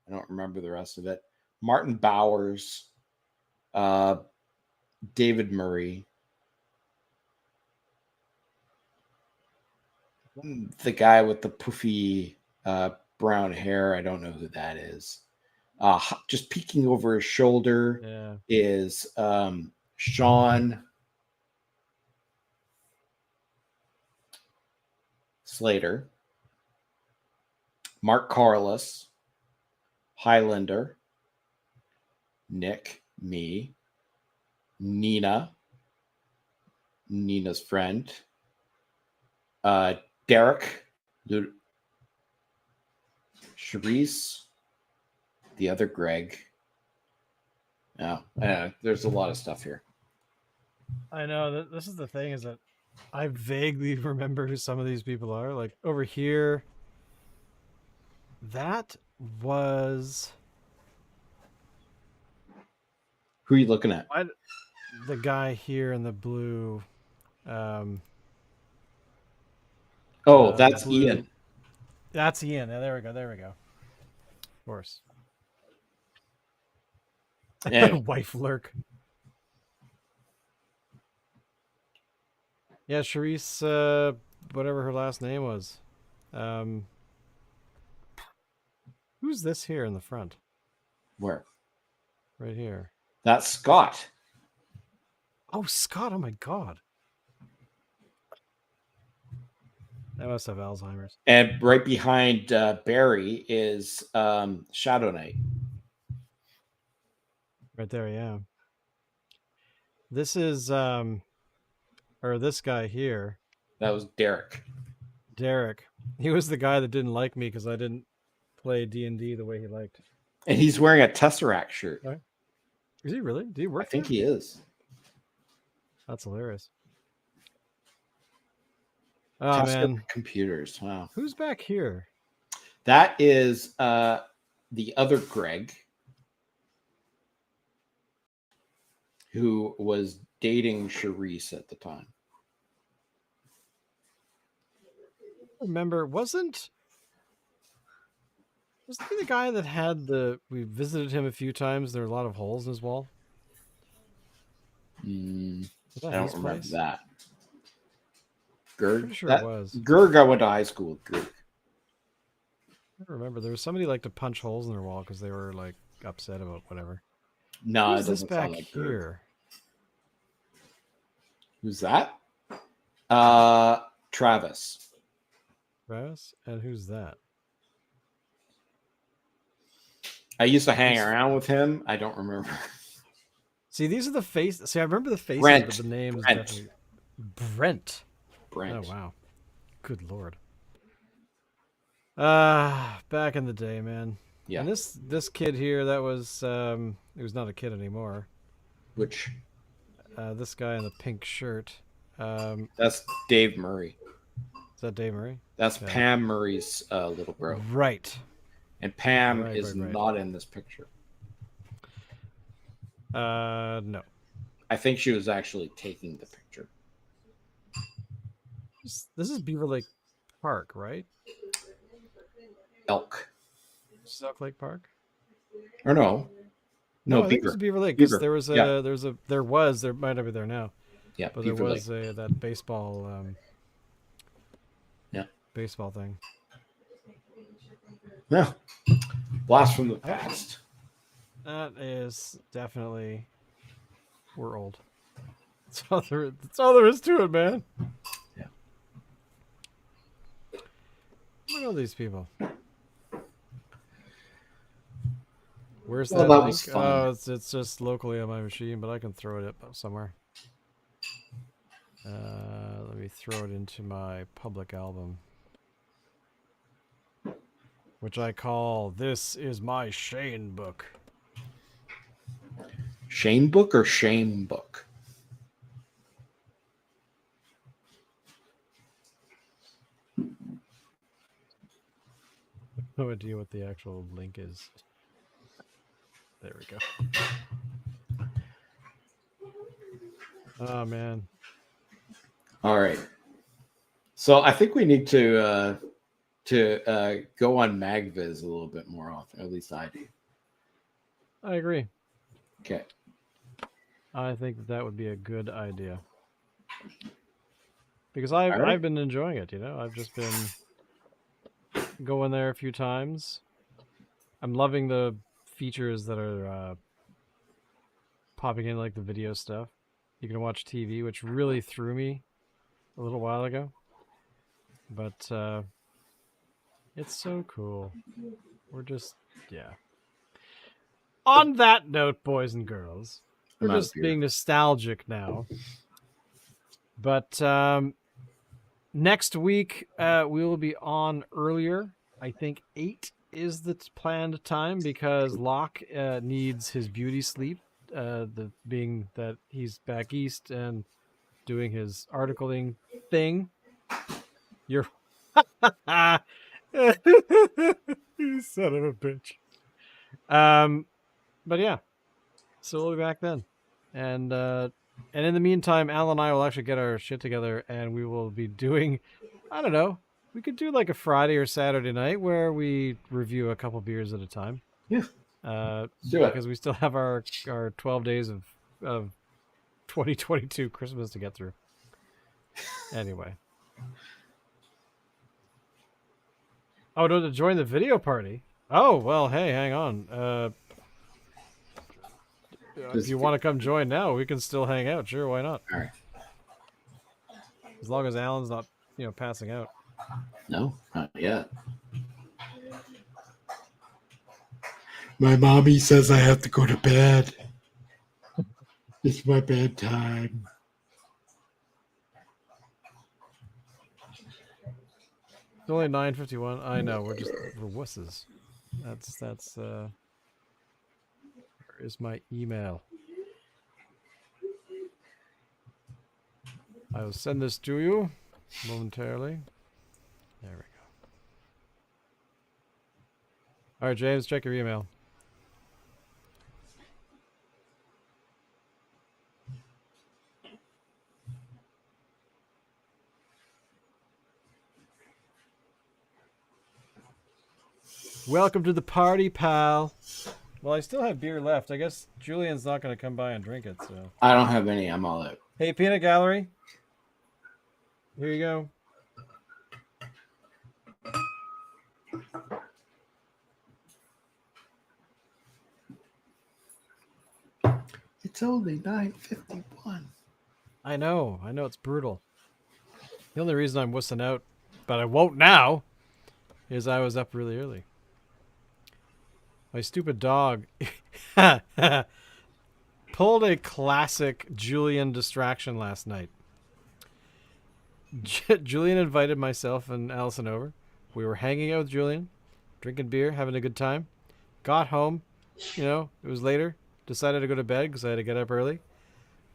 I don't remember the rest of it. Martin Bowers, David Murray. The guy with the poofy brown hair. I don't know who that is. Just peeking over his shoulder is Sean Slater, Mark Carlos, Highlander, Nick, me, Nina's friend, Derek, Charisse, the other Greg. There's a lot of stuff here. I know. This is the thing, is that I vaguely remember who some of these people are. Like over here, that was... Who are you looking at? The guy here in the blue. That's blue. Ian. That's Ian. Yeah, there we go. There we go. Of course. Anyway. Wife lurk. Yeah, Charisse, whatever her last name was. Who's this here in the front? Where? Right here. That's Scott. Oh, Scott. Oh, my God. I must have Alzheimer's. And right behind Barry is Shadow Knight. Right there, yeah. This is, or this guy here. That was Derek. Derek. He was the guy that didn't like me because I didn't play D&D the way he liked. And he's wearing a Tesseract shirt. Right. Is he really? Do you work I think he is. That's hilarious. Oh, man. Computers. Wow. Who's back here? That is the other Greg, who was dating Charisse at the time. Remember, wasn't he the guy that had we visited him a few times, there were a lot of holes in his wall? I don't remember that. Gerg? Pretty sure it was. Gerg, I went to high school with Gerg. I don't remember. There was somebody like to punch holes in their wall because they were like upset about whatever. No, Who's this back like here? Who's that? Travis. Travis? And who's that? I used to hang around with him. I don't remember. See, these are the faces. See, I remember the faces, Brent. but the name is Brent. definitely Brent. Brent. Oh, wow. Good Lord. Back in the day, man. Yeah. And this kid here, that was he was not a kid anymore. Which? This guy in the pink shirt. That's Dave Murray. Is that Dave Murray? That's Pam Murray's little bro. Right. And Pam is not in this picture. No. I think she was actually taking the picture. This is Beaver Lake Park, right? Elk. Elk Lake Park? Or no. No, I think it's Beaver Lake, because there might not be there now. Yeah, but Beaver there was Lake. that baseball baseball thing. Yeah. Blast from the past. That is definitely, we're old. That's all there is to it, man. Yeah. Look at all these people. Where's that link? was fun. Oh, it's just locally on my machine, but I can throw it up somewhere. Let me throw it into my public album, which I call "This Is My Shane Book." Shane book or shame book? No idea what the actual link is. There we go. Oh, man. All right. So I think we need to go on MagViz a little bit more often. At least I do. I agree. Okay. I think that would be a good idea. because right. I've been enjoying it. I've just been going there a few times. I'm loving the features that are popping in, like the video stuff. You can watch TV, which really threw me a little while ago. But it's so cool. We're just, yeah. On that note, boys and girls, we're just being nostalgic now. But next week, we will be on earlier. I think 8 is the planned time because Locke needs his beauty sleep, being that he's back east and doing his articling thing. You're you son of a bitch. But yeah, so we'll be back then, and in the meantime, Al and I will actually get our shit together, and we will be doing, I don't know, we could do like a Friday or Saturday night where we review a couple beers at a time. Yeah. Because we still have our 12 days of 2022 Christmas to get through. Anyway. Oh, no, to join the video party? Oh, well, hey, hang on. If you want to come join now, we can still hang out. Sure, why not? All right. As long as Alan's not, passing out. No, not yet. My mommy says I have to go to bed. It's my bedtime. It's only 9:51. I know, we're wusses. That's where is my email? I will send this to you momentarily. There we go. All right, James, check your email. Welcome to the party, pal. Well, I still have beer left. I guess Julian's not going to come by and drink it, so. I don't have any. I'm all out. Hey, Peanut Gallery. Here you go. It's only 9:51. I know it's brutal. The only reason I'm wussing out, but I won't now, is I was up really early. My stupid dog pulled a classic Julian distraction last night. Julian invited myself and Allison over. We were hanging out with Julian, drinking beer, having a good time. Got home, it was later. Decided to go to bed because I had to get up early.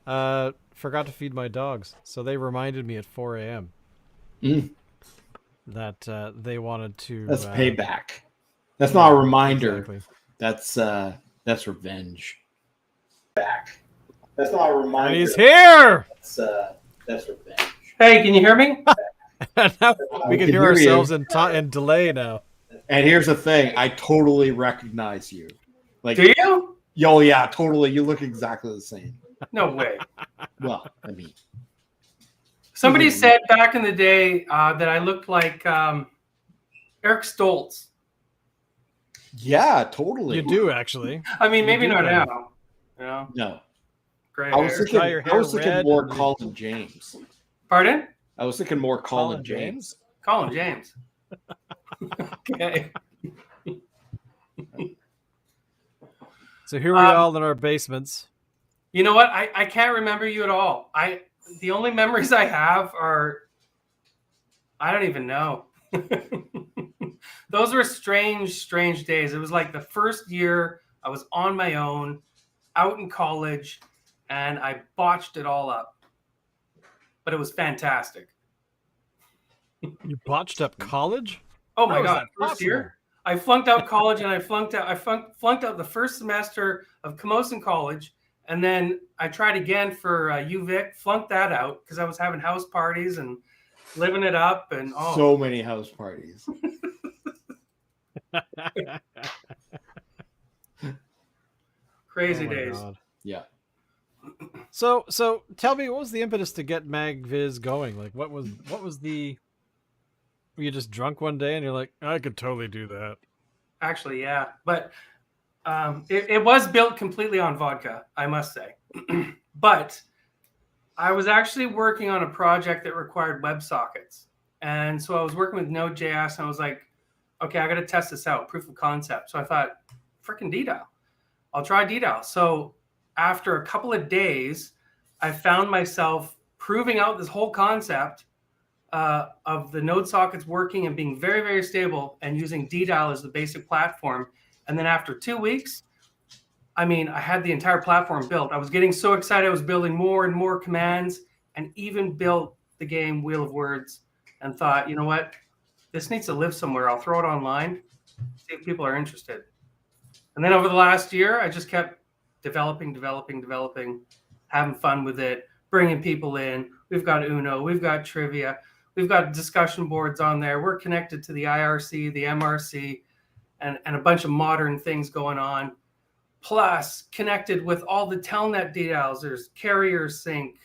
Forgot to feed my dogs, so they reminded me at 4 a.m. That they wanted to. That's payback. That's not a reminder. Exactly. That's revenge. Back. That's not a reminder. And he's here. That's revenge. Hey, can you hear me? Now we can hear ourselves in delay now. And here's the thing: I totally recognize you. Like, do you? Oh yeah, totally. You look exactly the same. No way. Well, I mean, somebody said back in the day that I looked like Eric Stoltz. Yeah, totally. You do actually. I mean, maybe not kind now. No. Gray I was hair. thinking more Colin James. Pardon? I was thinking more Colin James. Colin James. Okay. So here we are all in our basements. You know what? I can't remember you at all. The only memories I have are I don't even know. Those were strange days. It was like the first year I was on my own, out in college, and I botched it all up. But it was fantastic. You botched up college? Oh my God! First year, I flunked out college, and I flunked out the first semester of Camosun College, and then I tried again for UVic, flunked that out because I was having house parties and living it up, and so many house parties. Crazy days. God. Yeah. So tell me, what was the impetus to get MagViz going? Like, what was the? Were you just drunk one day and you're like, I could totally do that? Actually, yeah, but it was built completely on vodka, I must say. But I was actually working on a project that required WebSockets, and so I was working with Node.js, and I was like, okay, I got to test this out, proof of concept. So I thought, freaking DDAL, I'll try DDAL. So after a couple of days, I found myself proving out this whole concept of the node sockets working and being very, very stable, and using DDAL as the basic platform. And then after 2 weeks, I mean, I had the entire platform built. I was getting so excited. I was building more and more commands, and even built the game Wheel of Words, and thought, you know what? This needs to live somewhere. I'll throw it online, see if people are interested. And then over the last year, I just kept developing, having fun with it, bringing people in. We've got Uno, we've got trivia, we've got discussion boards on there. We're connected to the IRC, the MRC, and a bunch of modern things going on. Plus, connected with all the Telnet DLs. There's Carrier Sync,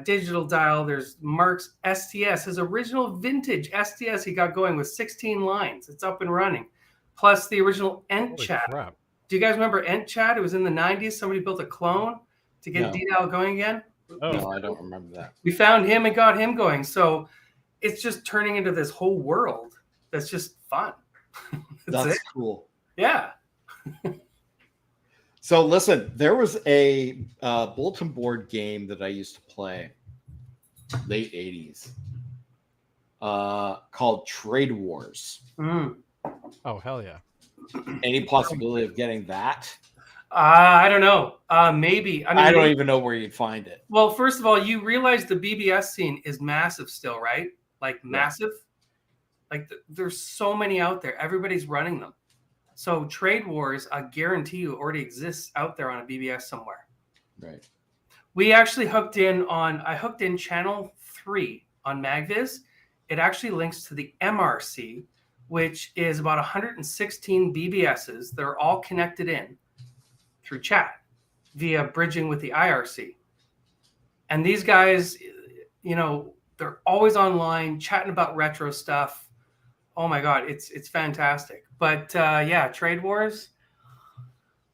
Digital Dial. There's Mark's STS, his original vintage STS he got going with 16 lines. It's up and running. Plus the original EntChat. Crap. Do you guys remember EntChat? It was in the 90s. Somebody built a clone to get DDAL going again. Oh, No, I don't remember that. We found him and got him going. So it's just turning into this whole world that's just fun. That's cool. Yeah. So listen, there was a bulletin board game that I used to play late 80s called Trade Wars. Mm. Oh, hell yeah. Any possibility of getting that? I don't know. Maybe. I mean, I don't even know where you'd find it. Well, first of all, you realize the BBS scene is massive still, right? Like massive. Like there's so many out there. Everybody's running them. So Trade Wars, I guarantee you, already exists out there on a BBS somewhere. Right. We actually hooked in channel 3 on MagViz. It actually links to the MRC, which is about 116 BBSs. They're all connected in through chat via bridging with the IRC. And these guys, you know, they're always online chatting about retro stuff. Oh my God, it's fantastic. But yeah, Trade Wars,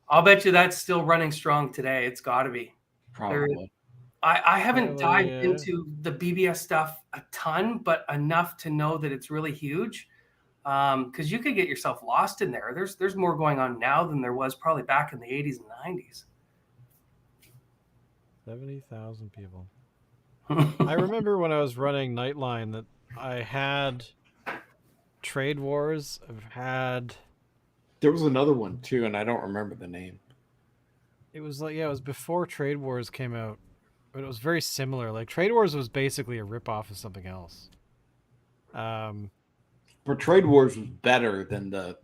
I'll bet you that's still running strong today. It's got to be. Probably. I haven't dived into the BBS stuff a ton, but enough to know that it's really huge. Because you could get yourself lost in there. There's more going on now than there was probably back in the 80s and 90s. 70,000 people. I remember when I was running Nightline that I had Trade Wars. There was another one too, and I don't remember the name. It was like, yeah, it was before Trade Wars came out, but it was very similar. Like Trade Wars was basically a ripoff of something else. But Trade Wars was better than the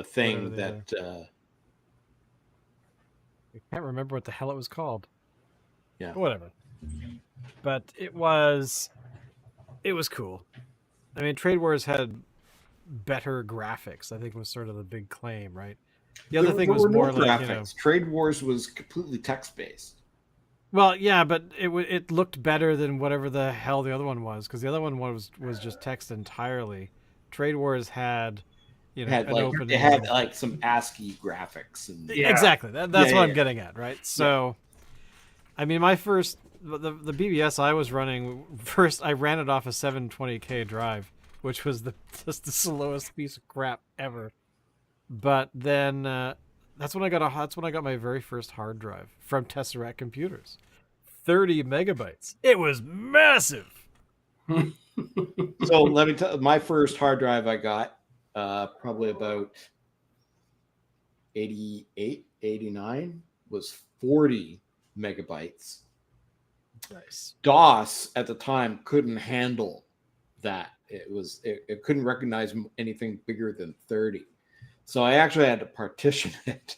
thing that. I can't remember what the hell it was called. Yeah. Whatever. But it was cool. I mean, Trade Wars had better graphics, I think, was sort of the big claim, right? The other thing was more like, graphics. Trade Wars was completely text-based. Well, yeah, but it looked better than whatever the hell the other one was, because the other one was just text entirely. Trade Wars had, you know, it had like some ASCII graphics. And exactly. That's what I'm getting at, right? So, I mean, my first the BBS I was running first, I ran it off a 720K drive, which was just the slowest piece of crap ever. But then that's when I got my very first hard drive from Tesseract Computers. 30 megabytes. It was massive. So let me tell you, my first hard drive I got probably about 88, 89 was 40 megabytes. Nice. DOS at the time couldn't handle that. It couldn't recognize anything bigger than 30. So I actually had to partition it.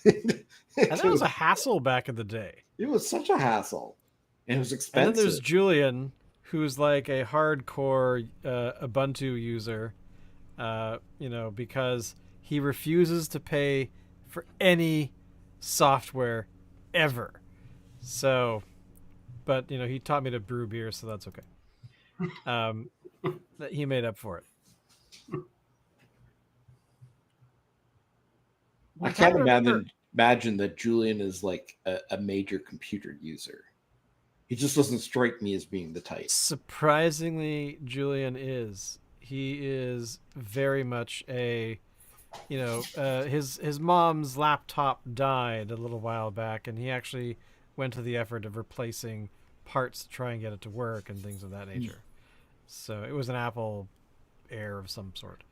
And that was a hassle back in the day. It was such a hassle. And it was expensive. And then there's Julian, who's like a hardcore Ubuntu user, you know, because he refuses to pay for any software ever. So, but he taught me to brew beer, so that's okay. He made up for it. I can't imagine that Julian is like a major computer user. He just doesn't strike me as being the type. Surprisingly, Julian is. He is very much a, his mom's laptop died a little while back, and he actually went to the effort of replacing parts to try and get it to work and things of that nature. So it was an Apple Air of some sort.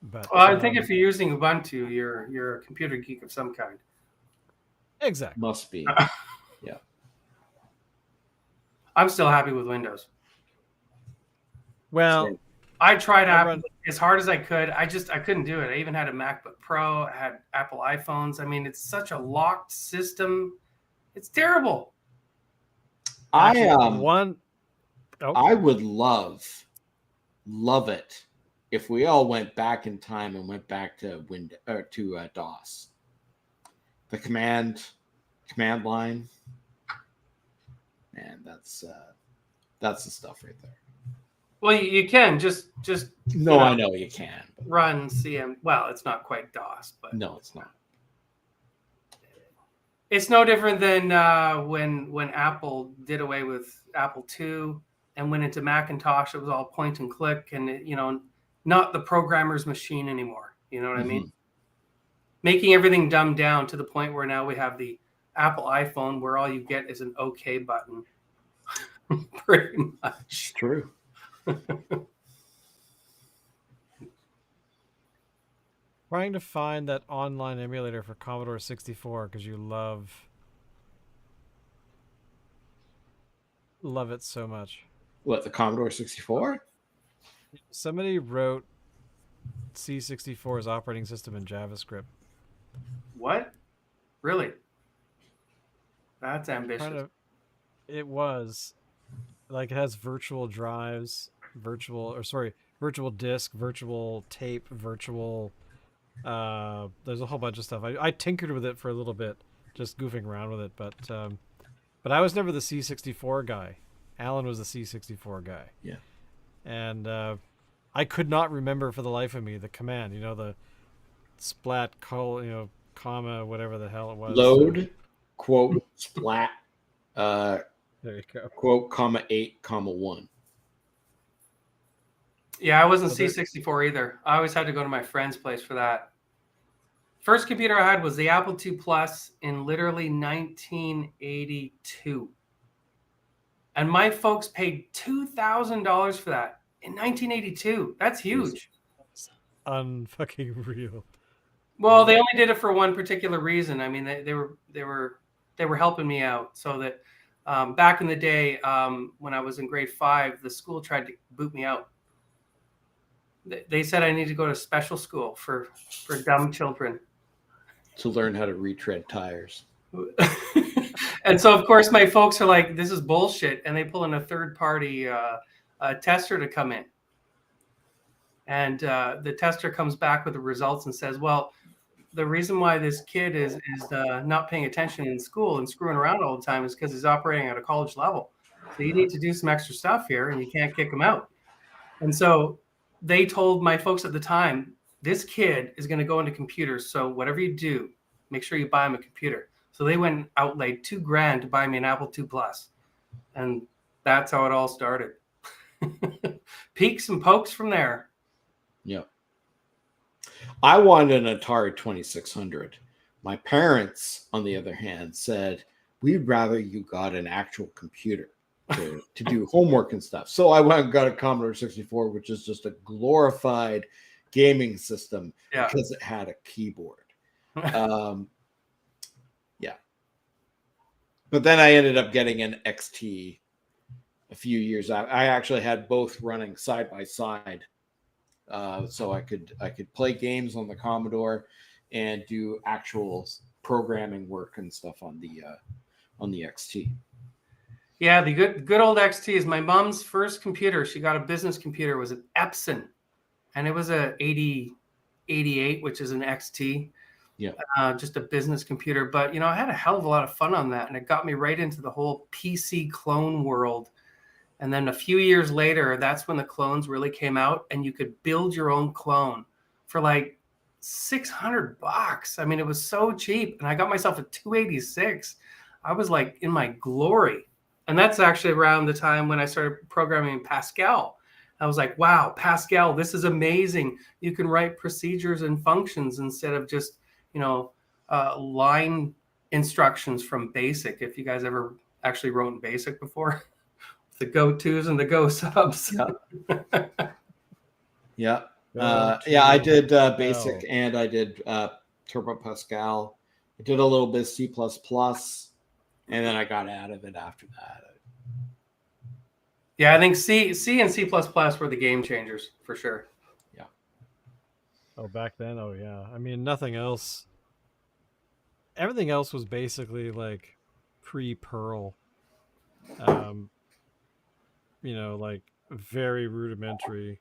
But well, I think if you're using Ubuntu, you're a computer geek of some kind. Exactly. Must be. Yeah. I'm still happy with Windows. Well, I tried Apple as hard as I could. I couldn't do it. I even had a MacBook Pro. I had Apple iPhones. I mean, it's such a locked system. It's terrible. I would love it if we all went back in time and went back to DOS. The command line. Man, that's the stuff right there. Well, you can just. No, I know you can. But run CM. Well, it's not quite DOS, but no, it's not. It's no different than when Apple did away with Apple II and went into Macintosh. It was all point and click, and not the programmer's machine anymore. You know what I mean? Making everything dumbed down to the point where now we have the Apple iPhone, where all you get is an OK button. Pretty much true. Trying to find that online emulator for Commodore 64 because you love it so much. What, the Commodore 64? Somebody wrote C64's operating system in JavaScript. What? Really? That's ambitious. It was. Like, it has virtual drives, virtual disk, virtual tape, virtual... there's a whole bunch of stuff. I tinkered with it for a little bit, just goofing around with it, but I was never the C64 guy. Alan was the C64 guy. Yeah. And I could not remember for the life of me the command, the splat, comma, whatever the hell it was. Load, quote, splat, there you go. quote, comma 8, comma 1. Yeah, I wasn't C64 either. I always had to go to my friend's place for that. First computer I had was the Apple II Plus in literally 1982. And my folks paid $2,000 for that in 1982. That's huge. Unfucking real. Well, they only did it for one particular reason. I mean, they were helping me out so that back in the day, when I was in grade 5, the school tried to boot me out. They said I need to go to special school for dumb children. To learn how to retread tires. And so, of course, my folks are like, this is bullshit. And they pull in a third-party tester to come in. And the tester comes back with the results and says, well, the reason why this kid is not paying attention in school and screwing around all the time is because he's operating at a college level. So you need to do some extra stuff here, and you can't kick him out. And so they told my folks at the time, this kid is going to go into computers. So whatever you do, make sure you buy him a computer. So they went and outlaid $2,000 to buy me an Apple II Plus. And that's how it all started. Peaks and pokes from there. Yep. I wanted an Atari 2600. My parents, on the other hand, said, we'd rather you got an actual computer to do homework and stuff. So I went and got a Commodore 64, which is just a glorified gaming system because it had a keyboard. Yeah. But then I ended up getting an XT a few years out. I actually had both running side by side. So I could play games on the Commodore and do actual programming work and stuff on the XT. Yeah, the good old XT is my mom's first computer. She got a business computer. It was an Epson, and it was a 8088, which is an XT. Yeah. Just a business computer. But, I had a hell of a lot of fun on that. And it got me right into the whole PC clone world. And then a few years later, that's when the clones really came out, and you could build your own clone for like $600. I mean, it was so cheap. And I got myself a 286. I was like in my glory. And that's actually around the time when I started programming in Pascal. I was like, wow, Pascal, this is amazing. You can write procedures and functions instead of just, line instructions from BASIC. If you guys ever actually wrote in BASIC before, the go-tos and the go subs. Yeah. I did BASIC and I did Turbo Pascal. I did a little bit of C++, and then I got out of it after that. Yeah, I think C and C++ were the game changers for sure. Yeah. Oh, back then? Oh, yeah. I mean, nothing else. Everything else was basically like pre-Perl. Like very rudimentary.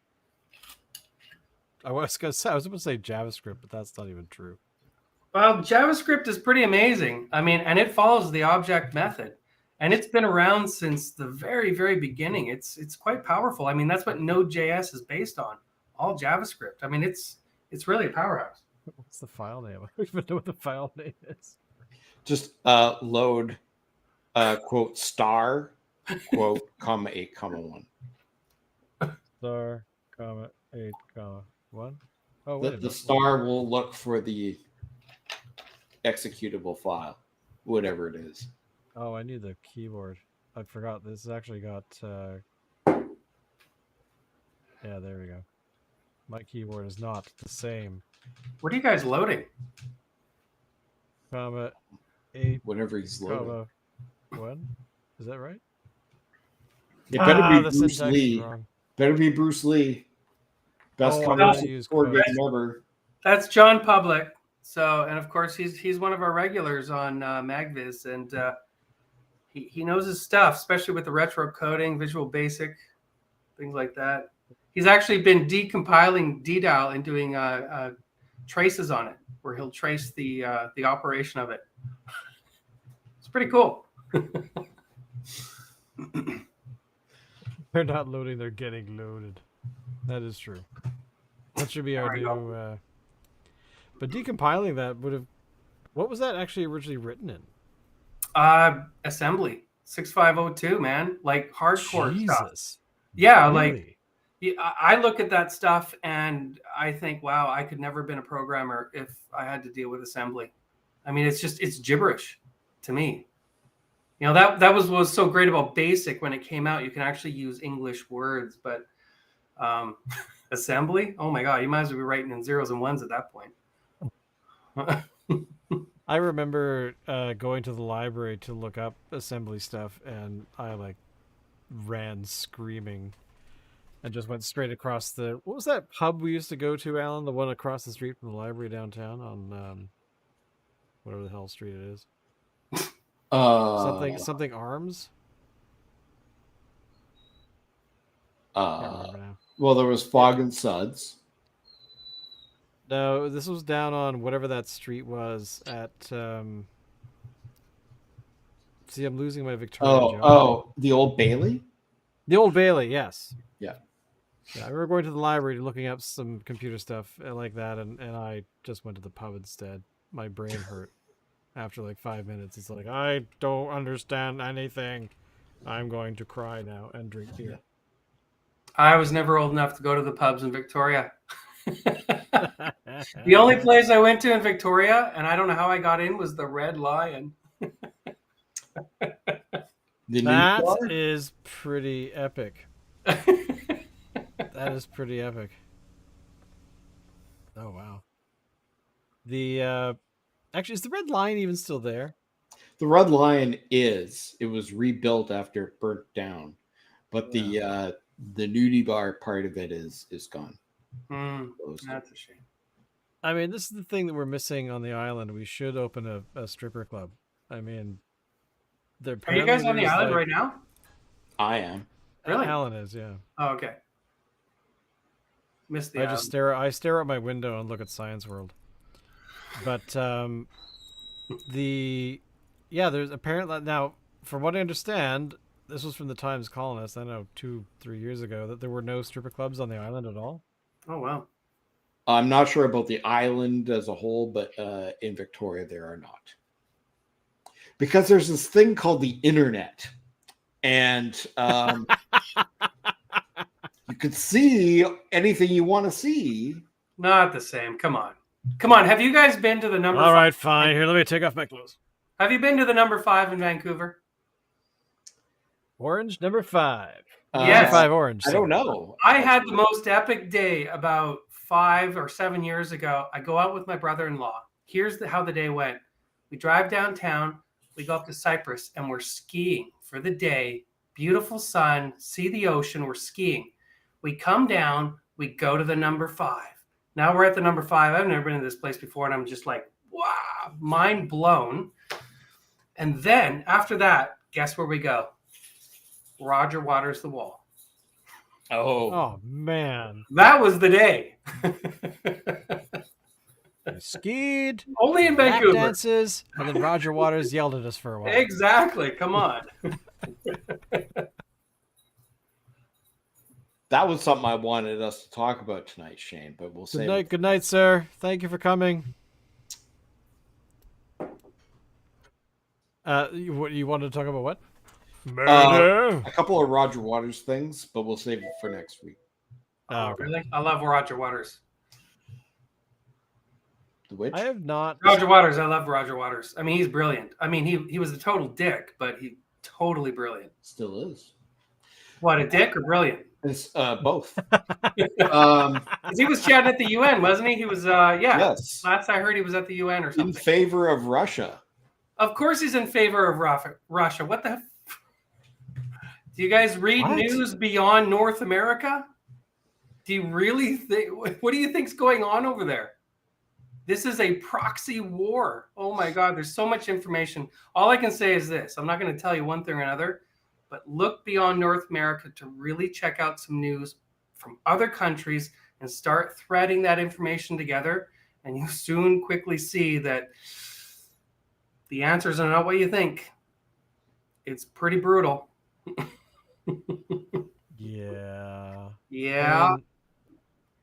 I was going to say JavaScript, but that's not even true. Well, JavaScript is pretty amazing. I mean, and it follows the object method. And it's been around since the very, very beginning. It's quite powerful. I mean, that's what Node.js is based on. All JavaScript. I mean, it's really a powerhouse. What's the file name? I don't even know what the file name is. Just load quote star quote comma 8 comma 1. Star comma 8 comma 1. Oh, wait. The star will look for the executable file, whatever it is. Oh, I need the keyboard. I forgot. This has actually got... Yeah, there we go. My keyboard is not the same. What are you guys loading? Comma 8. Whatever he's loading. 1? Is that right? It better be Bruce Lee. Better be Bruce Lee. Best cover support game ever. That's John Public. So, and of course, he's one of our regulars on Magviz, and he knows his stuff, especially with the retro coding, Visual Basic, things like that. He's actually been decompiling DDAL and doing traces on it, where he'll trace the operation of it. It's pretty cool. They're not loading; they're getting loaded. That is true. That should be our new. But decompiling that would have. What was that actually originally written in? Assembly 6502, man, like hardcore Jesus. stuff. Yeah, really? I look at that stuff and I think, wow, I could never have been a programmer if I had to deal with assembly. I mean, it's gibberish to me. That was so great about BASIC when it came out. You can actually use English words, but assembly, oh my God, you might as well be writing in zeros and ones at that point. I remember going to the library to look up assembly stuff, and I ran screaming and just went straight across what was that pub we used to go to, Alan? The one across the street from the library downtown on whatever the hell street it is. Something Arms. Can't remember now. Well, there was Fog and Suds. No, this was down on whatever that street was at. See, I'm losing my Victoria. The Old Bailey. The Old Bailey, yes. Yeah. Yeah, I remember going to the library looking up some computer stuff like that, and I just went to the pub instead. My brain hurt after like 5 minutes. It's like, I don't understand anything. I'm going to cry now and drink beer. I was never old enough to go to the pubs in Victoria. The only place I went to in Victoria, and I don't know how I got in, was the Red Lion. That is pretty epic. That is pretty epic. Oh wow. Actually, is the Red Lion even still there? The Red Lion is. It was rebuilt after it burnt down, but the nudie bar part of it is gone. That's a shame. I mean, this is the thing that we're missing on the island. We should open a stripper club. I mean, are you guys on the island right now? I am. Really? Alan is, yeah. Oh, okay. Missed the island. I stare out my window and look at Science World. But there's apparently now, from what I understand, this was from the Times Colonist. I know 2-3 years ago that there were no stripper clubs on the island at all. Oh wow. I'm not sure about the island as a whole, but in Victoria there are not. Because there's this thing called the internet. And you can see anything you want to see. Not the same. Come on. Have you guys been to the number? All right, fine. Here, let me take off my clothes. Have you been to the number 5 in Vancouver? Orange number 5. Yes. 5 orange. I don't know. I had the most epic day about 5 or 7 years ago. I go out with my brother-in-law. Here's how the day went. We drive downtown. We go up to Cyprus, and we're skiing for the day. Beautiful sun, see the ocean. We're skiing. We come down. We go to the number 5. Now we're at the number 5. I've never been to this place before, and I'm just like, wow, mind blown. And then after that, guess where we go? Roger Waters the Wall. Oh man. That was the day. We skied. Only in Vancouver. Dances, and then Roger Waters yelled at us for a while. Exactly. Come on. That was something I wanted us to talk about tonight, Shane, but we'll say Good night, sir. Thank you for coming. You wanted to talk about what? A couple of Roger Waters things, but we'll save it for next week. Oh, okay. Really? I love Roger Waters. The Witch? I have not. Roger Waters. I love Roger Waters. I mean, he's brilliant. I mean, he was a total dick, but he totally brilliant. Still is. What, a dick or brilliant? It's both. He was chatting at the UN, wasn't he? He was, yeah. Yes. Last I heard, he was at the UN or something. In favor of Russia. Of course he's in favor of Russia. What the... Do you guys read news beyond North America? Do you really think... What do you think's going on over there? This is a proxy war. Oh, my God. There's so much information. All I can say is this. I'm not going to tell you one thing or another, but look beyond North America to really check out some news from other countries and start threading that information together. And you soon quickly see that the answers are not what you think. It's pretty brutal. Yeah. Yeah. I mean,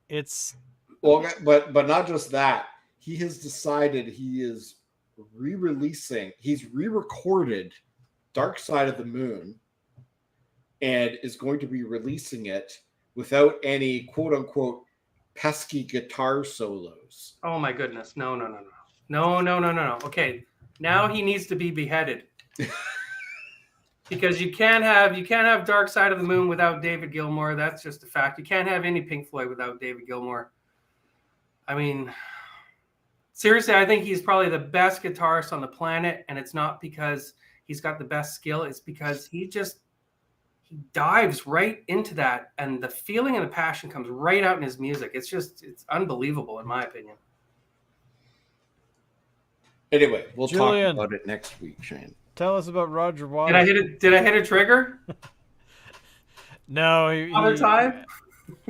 it's well, but not just that. He has decided he is re-releasing. He's re-recorded Dark Side of the Moon and is going to be releasing it without any quote unquote pesky guitar solos. Oh my goodness. No. Okay. Now he needs to be beheaded. Because you can't have Dark Side of the Moon without David Gilmour. That's just a fact. You can't have any Pink Floyd without David Gilmour. I mean, seriously, I think he's probably the best guitarist on the planet, and it's not because he's got the best skill. It's because he dives right into that, and the feeling and the passion comes right out in his music. It's unbelievable, in my opinion. Anyway, we'll Julian, talk about it next week, Shane. Tell us about Roger Waters. Did I hit a trigger? No. Other time?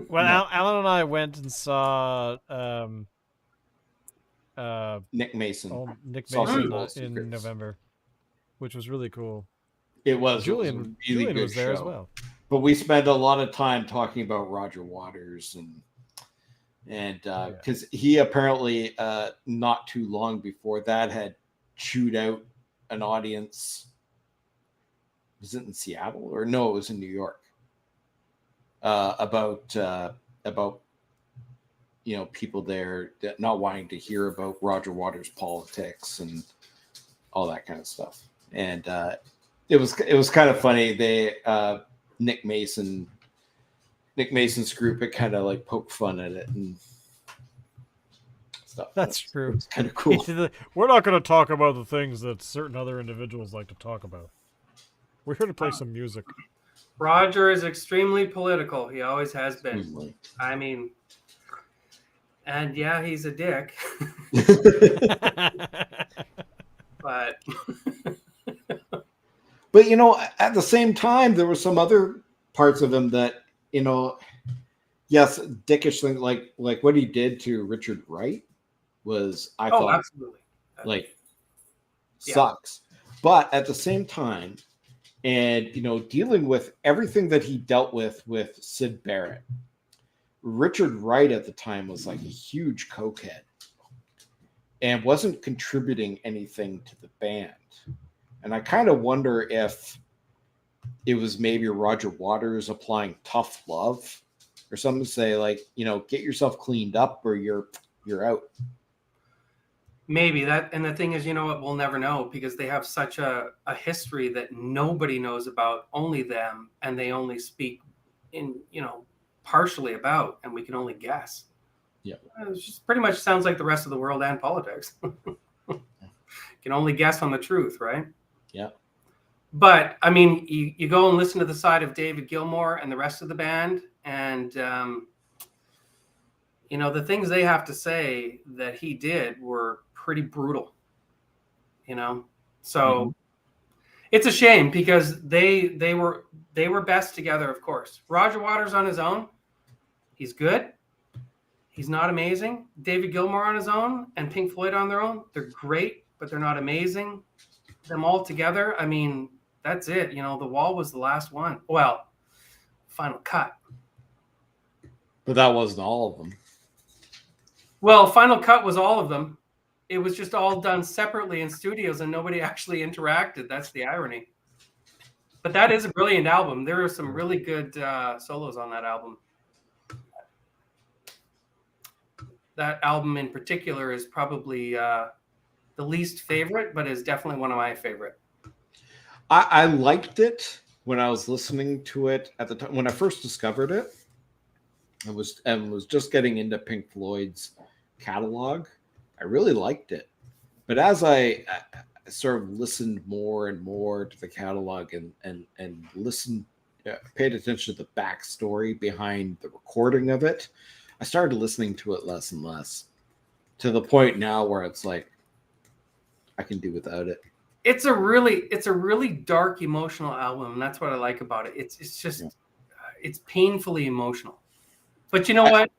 Well, no. Alan and I went and saw Nick Mason. Nick Mason in November, which was really cool. It was. Julian was there as well. But we spent a lot of time talking about Roger Waters and because he apparently not too long before that had chewed out an audience. Was it in Seattle or no? It was in New York. About people there not wanting to hear about Roger Waters' politics and all that kind of stuff. And it was kind of funny. They Nick Mason's group had kind of like poked fun at it and stuff. That's true. It's kind of cool. We're not going to talk about the things that certain other individuals like to talk about. We're here to play some music. Roger is extremely political. He always has been. Extremely. I mean, and yeah, he's a dick. But at the same time, there were some other parts of him that, yes, dickish thing, like what he did to Richard Wright. was, I thought, absolutely, like, sucks. But at the same time, and dealing with everything that he dealt with Syd Barrett, Richard Wright at the time was like a huge cokehead and wasn't contributing anything to the band. And I kind of wonder if it was maybe Roger Waters applying tough love or something to say, like, get yourself cleaned up or you're out. Maybe that. And the thing is, what, we'll never know, because they have such a history that nobody knows about, only them, and they only speak in, partially about, and we can only guess. Yeah. It just pretty much sounds like the rest of the world and politics. Can only guess on the truth, right? Yeah. But I mean, you go and listen to the side of David Gilmour and the rest of the band, and the things they have to say that he did were pretty brutal. So it's a shame, because they were best together, of course. Roger Waters on his own, he's good. He's not amazing. David Gilmour on his own and Pink Floyd on their own, they're great, but they're not amazing. Them all together, I mean, that's it. The Wall was the last one. Well, Final Cut. But that wasn't all of them. Well, Final Cut was all of them. It was just all done separately in studios, and nobody actually interacted. That's the irony. But that is a brilliant album. There are some really good solos on that album. That album in particular is probably the least favorite, but is definitely one of my favorite. I liked it when I was listening to it at the time. When I first discovered it, I was just getting into Pink Floyd's catalog. I really liked it. But as I sort of listened more and more to the catalog and listened, paid attention to the backstory behind the recording of it, I started listening to it less and less, to the point now where it's like, I can do without it. It's a really dark, emotional album, and that's what I like about it. It's just it's painfully emotional. But you know what?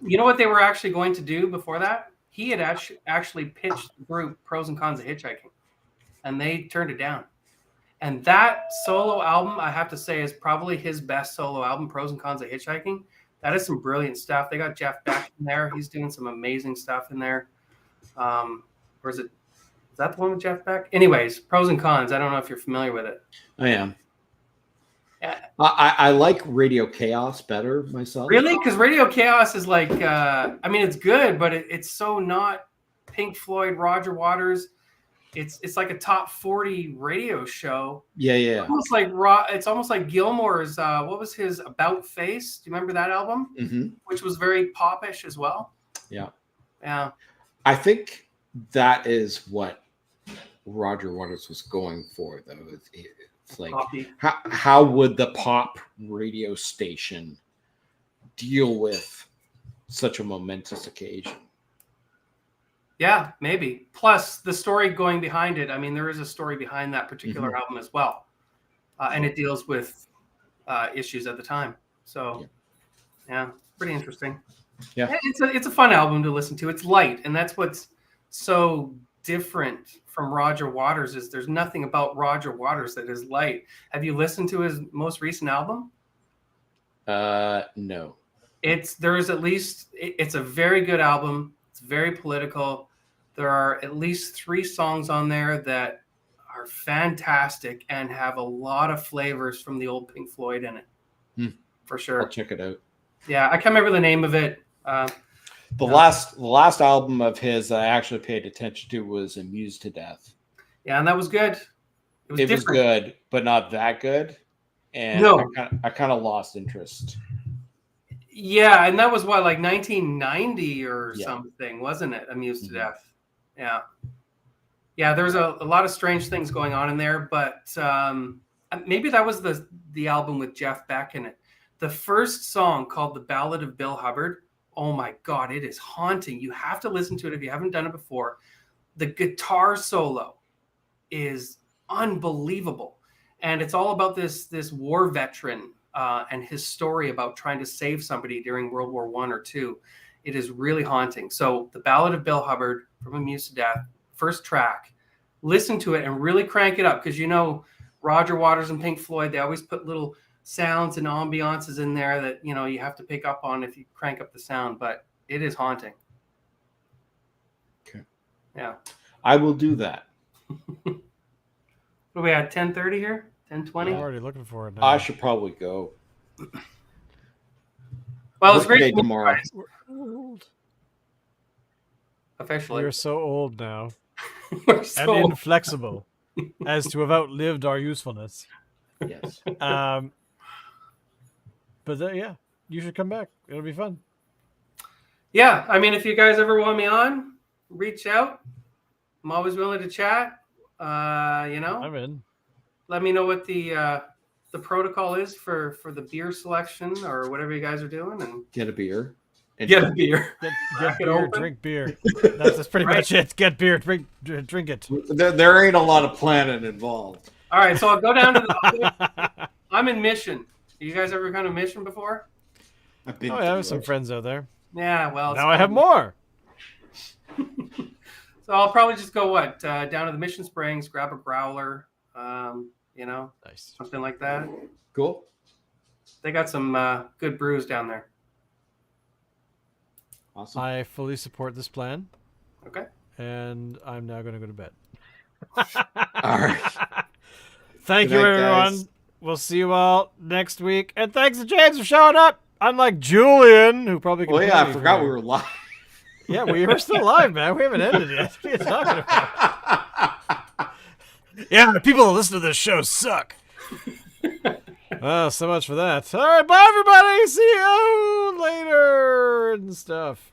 You know what they were actually going to do before that? He had actually pitched the group Pros and Cons of Hitchhiking, and they turned it down. And that solo album, I have to say, is probably his best solo album, Pros and Cons of Hitchhiking. That is some brilliant stuff. They got Jeff Beck in there. He's doing some amazing stuff in there. Or is that the one with Jeff Beck? Anyways, Pros and Cons. I don't know if you're familiar with it. I am. Yeah. I like Radio Chaos better myself. Really? Because Radio Chaos is like, it's good, but it's so not Pink Floyd, Roger Waters. It's like a top 40 radio show. Yeah. It's almost like Gilmour's. What was his About Face? Do you remember that album? Mm-hmm. Which was very popish as well. Yeah. I think that is what Roger Waters was going for, though. It's like, how would the pop radio station deal with such a momentous occasion? Yeah, maybe. Plus the story going behind it. I mean, there is a story behind that particular album as well. And it deals with issues at the time. So, yeah, pretty interesting. Yeah. It's a fun album to listen to. It's light, and that's what's so different from Roger Waters. Is there's nothing about Roger Waters that is light. Have you listened to his most recent album? No. It's a very good album. It's very political. There are at least 3 songs on there that are fantastic and have a lot of flavors from the old Pink Floyd in it. For sure. I'll check it out. Yeah, I can't remember the name of it. The last album of his I actually paid attention to was Amused to Death. Yeah, and that was good. It was good, but not that good. And no. I kind of lost interest. Yeah, and that was what, like 1990 or something, wasn't it? Amused to Death. Yeah. There's a lot of strange things going on in there, but maybe that was the album with Jeff Beck in it. The first song, called The Ballad of Bill Hubbard, oh my God, it is haunting. You have to listen to it if you haven't done it before. The guitar solo is unbelievable. And it's all about this war veteran and his story about trying to save somebody during World War I or II. It is really haunting. So the Ballad of Bill Hubbard from Amused to Death, first track, listen to it and really crank it up, because you know Roger Waters and Pink Floyd, they always put little sounds and ambiances in there that, you know, you have to pick up on if you crank up the sound, but it is haunting. Okay. Yeah. I will do that. What are we at, 10:30 here? 10:20? I'm already looking for it now. I should probably go. Well, it's Work day great to meet you tomorrow. guys, officially. You're so old now We're so- and inflexible as to have outlived our usefulness. Yes. But yeah, you should come back. It'll be fun. Yeah, I mean, if you guys ever want me on, reach out. I'm always willing to chat. You know, I'm in. let me know what the protocol is for the beer selection or whatever you guys are doing, and Get a beer. And get a beer. Get Crack it beer, open. drink beer. That's pretty Right. much it. Get beer, drink it. There ain't a lot of planning involved. All right, so I'll go down to the. I'm in Mission. You guys ever gone to Mission before? I've been Oh, to yeah, I have the some ocean. friends out there. Yeah, well. Now I have more. So I'll probably just go down to the Mission Springs, grab a growler, you know, Nice. something like that. Cool. They got some good brews down there. Awesome. I fully support this plan, Okay. and I'm now going to go to bed. All right. Thank Good you, night, everyone. guys. We'll see you all next week. And thanks to James for showing up. Unlike Julian, who probably can Oh hear yeah, I me forgot from we here. were live. Yeah, we are still live, man. We haven't ended yet. What are you talking about? Yeah, the people that listen to this show suck. Oh, so much for that. All right, bye, everybody. See you later and stuff.